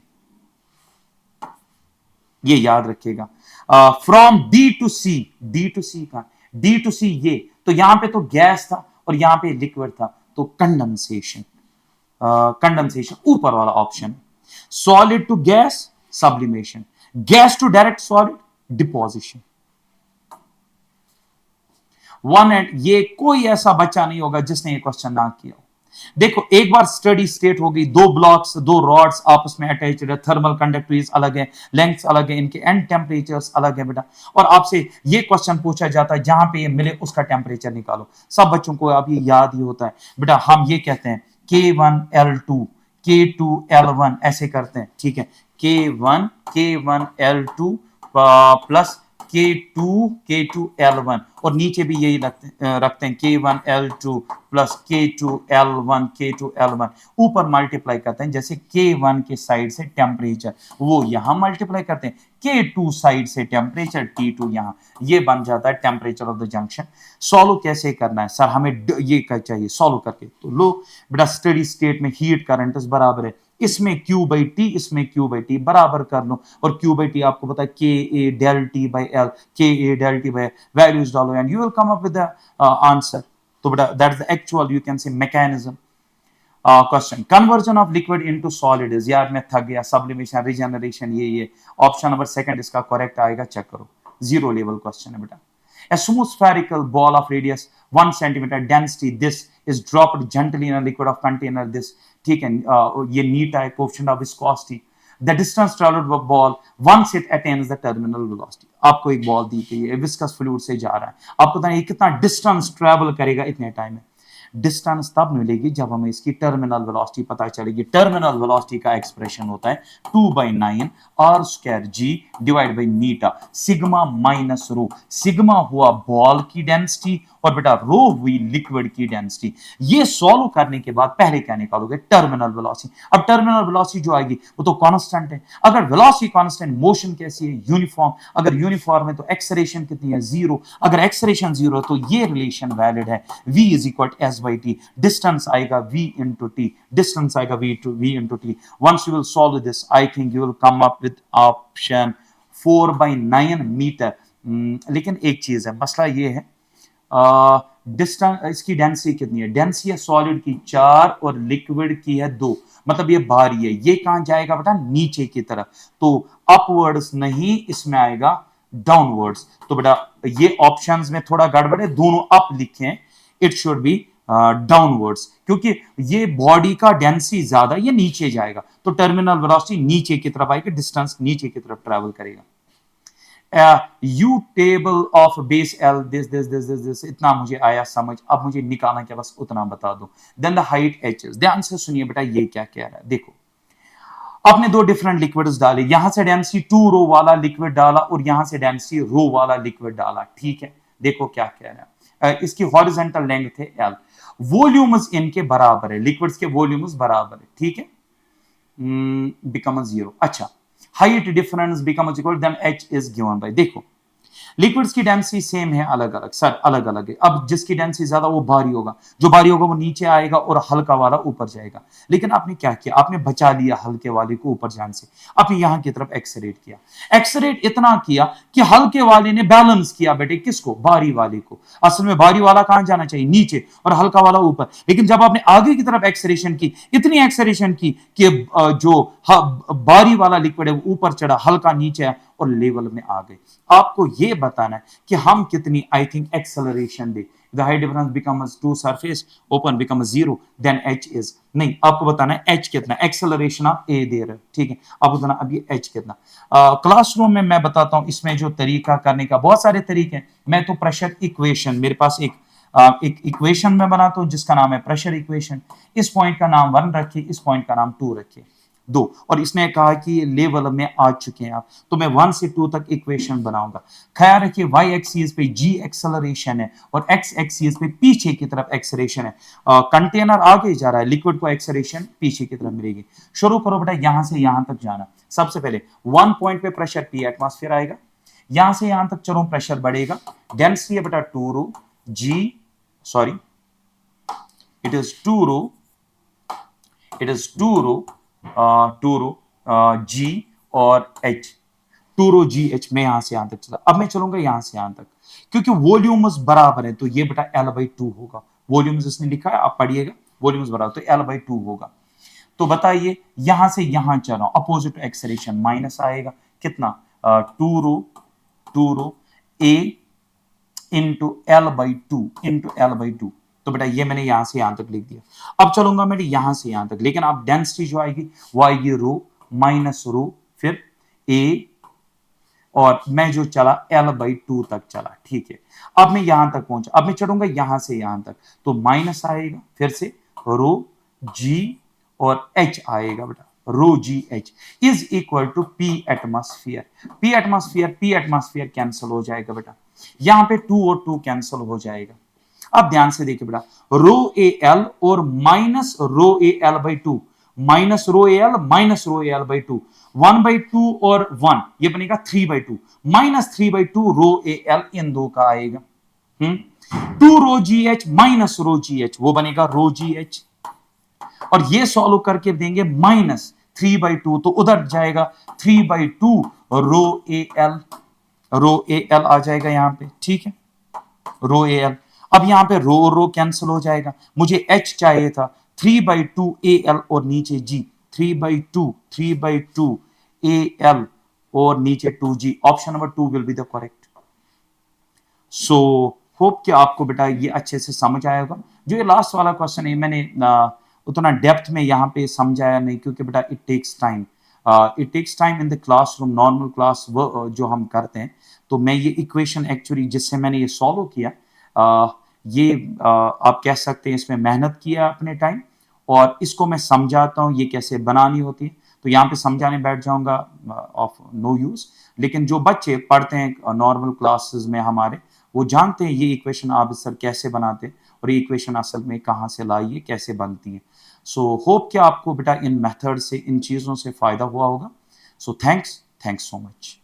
S1: ये याद रखिएगा। From D to C, D to C का डी टू सी ये, तो यहां पे तो गैस था और यहां पे लिक्विड था, तो कंडेंसेशन। कंडेंसेशन ऊपर वाला option. Solid to gas sublimation, gas to direct solid deposition. One and ये कोई ऐसा बच्चा नहीं होगा जिसने ये क्वेश्चन ना किया हो। देखो एक बार स्टडी स्टेट होगी, दो ब्लॉक्स दो रॉड्स आपस में अटैच्ड है, थर्मल कंडक्टिविटीज अलग है, लेंथ्स अलग है, इनके एंड टेम्परेचर्स अलग है बेटा। और आपसे ये क्वेश्चन पूछा जाता है जहां पे ये मिले उसका टेम्परेचर निकालो। सब बच्चों को अब ये याद ही होता है बेटा। हम ये कहते हैं K1L2 K2L1 ऐसे करते हैं, ठीक है। K1L2 प्लस K2L1 और नीचे भी यही रखते हैं K1L2 प्लस K2L1 ऊपर मल्टीप्लाई करते हैं। जैसे K1 के साइड से टेम्परेचर वो यहां मल्टीप्लाई करते हैं, K2 साइड से टेम्परेचर T2 यहां, ये बन जाता है temperature of the junction. Solve कैसे करना है सर? हमें ये चाहिए सॉल्व करके। तो लो बेटा स्टडी स्टेट में हीट करंट बराबर है, इसमें Q बाई टी, इसमें Q बाई टी, बराबर कर लो। और Q बाई टी आपको पता है Ka del T by L, Ka del T by L, values डालो and you will come up with the answer. तो बेटा that is the actual you can say mechanism. Question conversion of liquid into solid is, यार मैं थक गया, sublimation regeneration ये option number second इसका correct आएगा, चेक करो। जीरो लेवल क्वेश्चन है बेटा। A smooth spherical ball of radius 1 centimeter density, this is dropped gently in a liquid of container this, ठीक है। ये नीट है, coefficient of viscosity. The distance traveled by ball once it attains the terminal velocity। आपको एक ball दी गई है, viscous fluid से जा रहा है, आपको पता है कितना डिस्टेंस ट्रेवल करेगा इतने टाइम में। डिस्टेंस तब मिलेगी जब हमें इसकी टर्मिनल वेलोसिटी पता चलेगी। टर्मिनल वेलोसिटी का एक्सप्रेशन होता है 2/9 r square g divide by eta, sigma minus rho. Sigma हुआ बॉल की डेंसिटी और बेटा रो हुई लिक्विड की डेंसिटी। ये सॉल्व करने के बाद पहले क्या निकालोगे? Terminal velocity. अब टर्मिनल वेलोसिटी जो आएगी वो तो कांस्टेंट है। अगर वेलोसिटी कांस्टेंट, मोशन कैसी है? यूनिफॉर्म। अगर यूनिफॉर्म है तो एक्सेलरेशन कितनी है? 0। अगर एक्सेलरेशन 0 है तो ये रिलेशन वैलिड है, v is equal to s by T. Distance आएगा v इंटू टी, डिस्टेंस आएगा v into T. Once you will solve this I think you will come up with option 4/9 metre. लेकिन एक चीज है, मसला ये है डिस्टेंस, इसकी डेंसिटी कितनी है? डेंसिटी है सॉलिड की 4 और लिक्विड की है 2, मतलब ये भारी है। ये कहां जाएगा बेटा? नीचे की तरफ, तो अपवर्ड्स नहीं, इसमें आएगा डाउनवर्ड्स। तो बेटा ये ऑप्शंस में थोड़ा गड़बड़ है, दोनों अप लिखें, इट शुड बी डाउनवर्ड्स, क्योंकि ये बॉडी का डेंसिटी ज्यादा, ये नीचे जाएगा तो टर्मिनल वेलोसिटी नीचे की तरफ आएगी, डिस्टेंस नीचे की तरफ ट्रेवल करेगा। You table of base L this इतना मुझे आया समझ, अब मुझे निकालना क्या बस उतना बता दो। Then the height H is, ध्यान से सुनिए बेटा ये क्या कह रहा है, देखो आपने दो डिफरेंट लिक्विड्स डाले, यहां से डेंसिटी 2 रो वाला लिक्विड डाला और यहां से डेंसिटी रो वाला लिक्विड डाला, ठीक है। देखो क्या कह रहा है, इसकी हॉरिजॉन्टल लेंथ है एल, वॉल्यूम्स इनके बराबर है, लिक्विड्स के वॉल्यूम्स बराबर है, ठीक है, बिकम 0। अच्छा, height difference become equal, then H is given by, देखो लिक्विड्स की डेंसिटी सेम है, अलग अलग सर, अलग अलग है। अब जिसकी डेंसिटी ज्यादा वो भारी होगा, जो भारी होगा वो नीचे आएगा और हल्का वाला ऊपर जाएगा। लेकिन आपने क्या किया, आपने बचा लिया हल्के वाले को ऊपर जाने से, आपने यहां की तरफ एक्सरेट किया। एक्सरेट इतना किया कि हल्के वाले ने बैलेंस किया बेटे किसको, भारी वाले को। असल में भारी वाला कहां जाना चाहिए, नीचे, और हल्का वाला ऊपर। लेकिन जब आपने आगे की तरफ एक्सरेशन की, इतनी एक्सरेशन की कि जो भारी वाला लिक्विड है वो ऊपर चढ़ा, हल्का नीचे है और लेवल में आ गए। आपको यह बताना है कि हम कितनी आई थिंक एक्सेलरेशन दे। The height difference becomes to surface open becomes 0, then H is, नहीं आपको बताना है एच कितना, एक्सेलरेशन आप ए दे रहे हो, ठीक है, आपको बताना अब ये एच कितना। क्लासरूम में मैं बताता हूं इसमें जो तरीका करने का, बहुत सारे तरीके हैं। मैं तो प्रेशर इक्वेशन, मेरे पास एक इक्वेशन में बनाता हूं जिसका नाम है प्रेशर इक्वेशन। इस पॉइंट का नाम 1 रखिए, इस पॉइंट का नाम 2 रखिए, दो, और इसने कहा कि लेवल में आ चुके हैं आप, तो मैं 1 से 2 तक इक्वेशन बनाऊंगा। ख्याल रखिए वाई एक्सिस पे जी एक्सेलरेशन है और एक्स एक्सिस पे पीछे की तरफ एक्सेलरेशन है। कंटेनर आगे जा रहा है, लिक्विड को एक्सेलरेशन पीछे की तरफ मिलेगी। शुरू करो बेटा, यहां से यहां तक जाना। सबसे पहले 1 पॉइंट पे प्रेशर P एटमॉस्फेयर आएगा, यहां से यहां तक चलो प्रेशर बढ़ेगा, डेंसिटी है बेटा 2 rho g, sorry it is 2 rho, it is 2 rho, 2 rho g और एच, 2 रो जी एच। मैं यहां से यहां तक चला, अब मैं चलूंगा यहां से यहां तक, क्योंकि वॉल्यूम्स बराबर है तो ये बेटा L/2 होगा। वॉल्यूम्स इसने लिखा है, आप पढ़िएगा, वॉल्यूम्स बराबर तो L/2 होगा। तो बताइए यहां से यहां चला, अपोजिट एक्सेलरेशन माइनस आएगा, कितना 2 रो, 2 रो ए इंटू L/2 तो बेटा ये मैंने यहां से यहां तक लिख दिया। अब चलूंगा मैं यहां से यहां तक, लेकिन अब डेंसिटी जो आएगी वो आएगी रो माइनस रो, फिर ए, और मैं जो चला L/2 तक चला, ठीक है। अब मैं यहां तक पहुंचा, अब मैं चढ़ूंगा यहां से यहां तक, तो माइनस आएगा, फिर से रो जी और एच आएगा बेटा, rho g h is equal to P atmosphere. P atmosphere cancel हो जाएगा बेटा, यहां पे 2 और 2 कैंसिल हो जाएगा। अब ध्यान से देखिए बेटा, रो ए एल और minus rho A L/2, minus rho A L minus rho A L/2, 1/2 और 1 ये बनेगा 3/2, माइनस 3/2 रो ए एल इन दो का आएगा। 2 rho g h minus rho g h वो बनेगा रो जी एच, और ये सॉल्व करके देंगे माइनस 3/2 तो उधर जाएगा 3/2 रो A L, row A L आ जाएगा यहां पे, ठीक है, रो ए एल। अब यहां पे रो रो कैंसिल हो जाएगा, मुझे एच चाहिए था, 3/2 ए एल और नीचे जी, 3/2 ए एल और नीचे 2G, option number 2 will be the correct. So hope कि आपको बेटा ये अच्छे से समझ आया होगा। जो ये लास्ट वाला क्वेश्चन है मैंने उतना डेप्थ में यहाँ पे समझाया नहीं, क्योंकि बेटा it takes time, it takes time in the classroom, normal class जो हम करते हैं। तो मैं ये इक्वेशन एक्चुअली जिससे मैंने ये सॉल्व किया, ये आप कह सकते हैं इसमें मेहनत किया अपने टाइम, और इसको मैं समझाता हूँ ये कैसे बनानी होती है। तो यहाँ पे समझाने बैठ जाऊंगा ऑफ नो यूज, लेकिन जो बच्चे पढ़ते हैं नॉर्मल क्लासेस में हमारे, वो जानते हैं ये इक्वेशन आप सर कैसे बनाते हैं और ये इक्वेशन असल में कहाँ से लाई है, कैसे बनती है। सो होप कि आपको बेटा इन मेथड से, इन चीज़ों से फ़ायदा हुआ होगा। So thanks, thanks so much.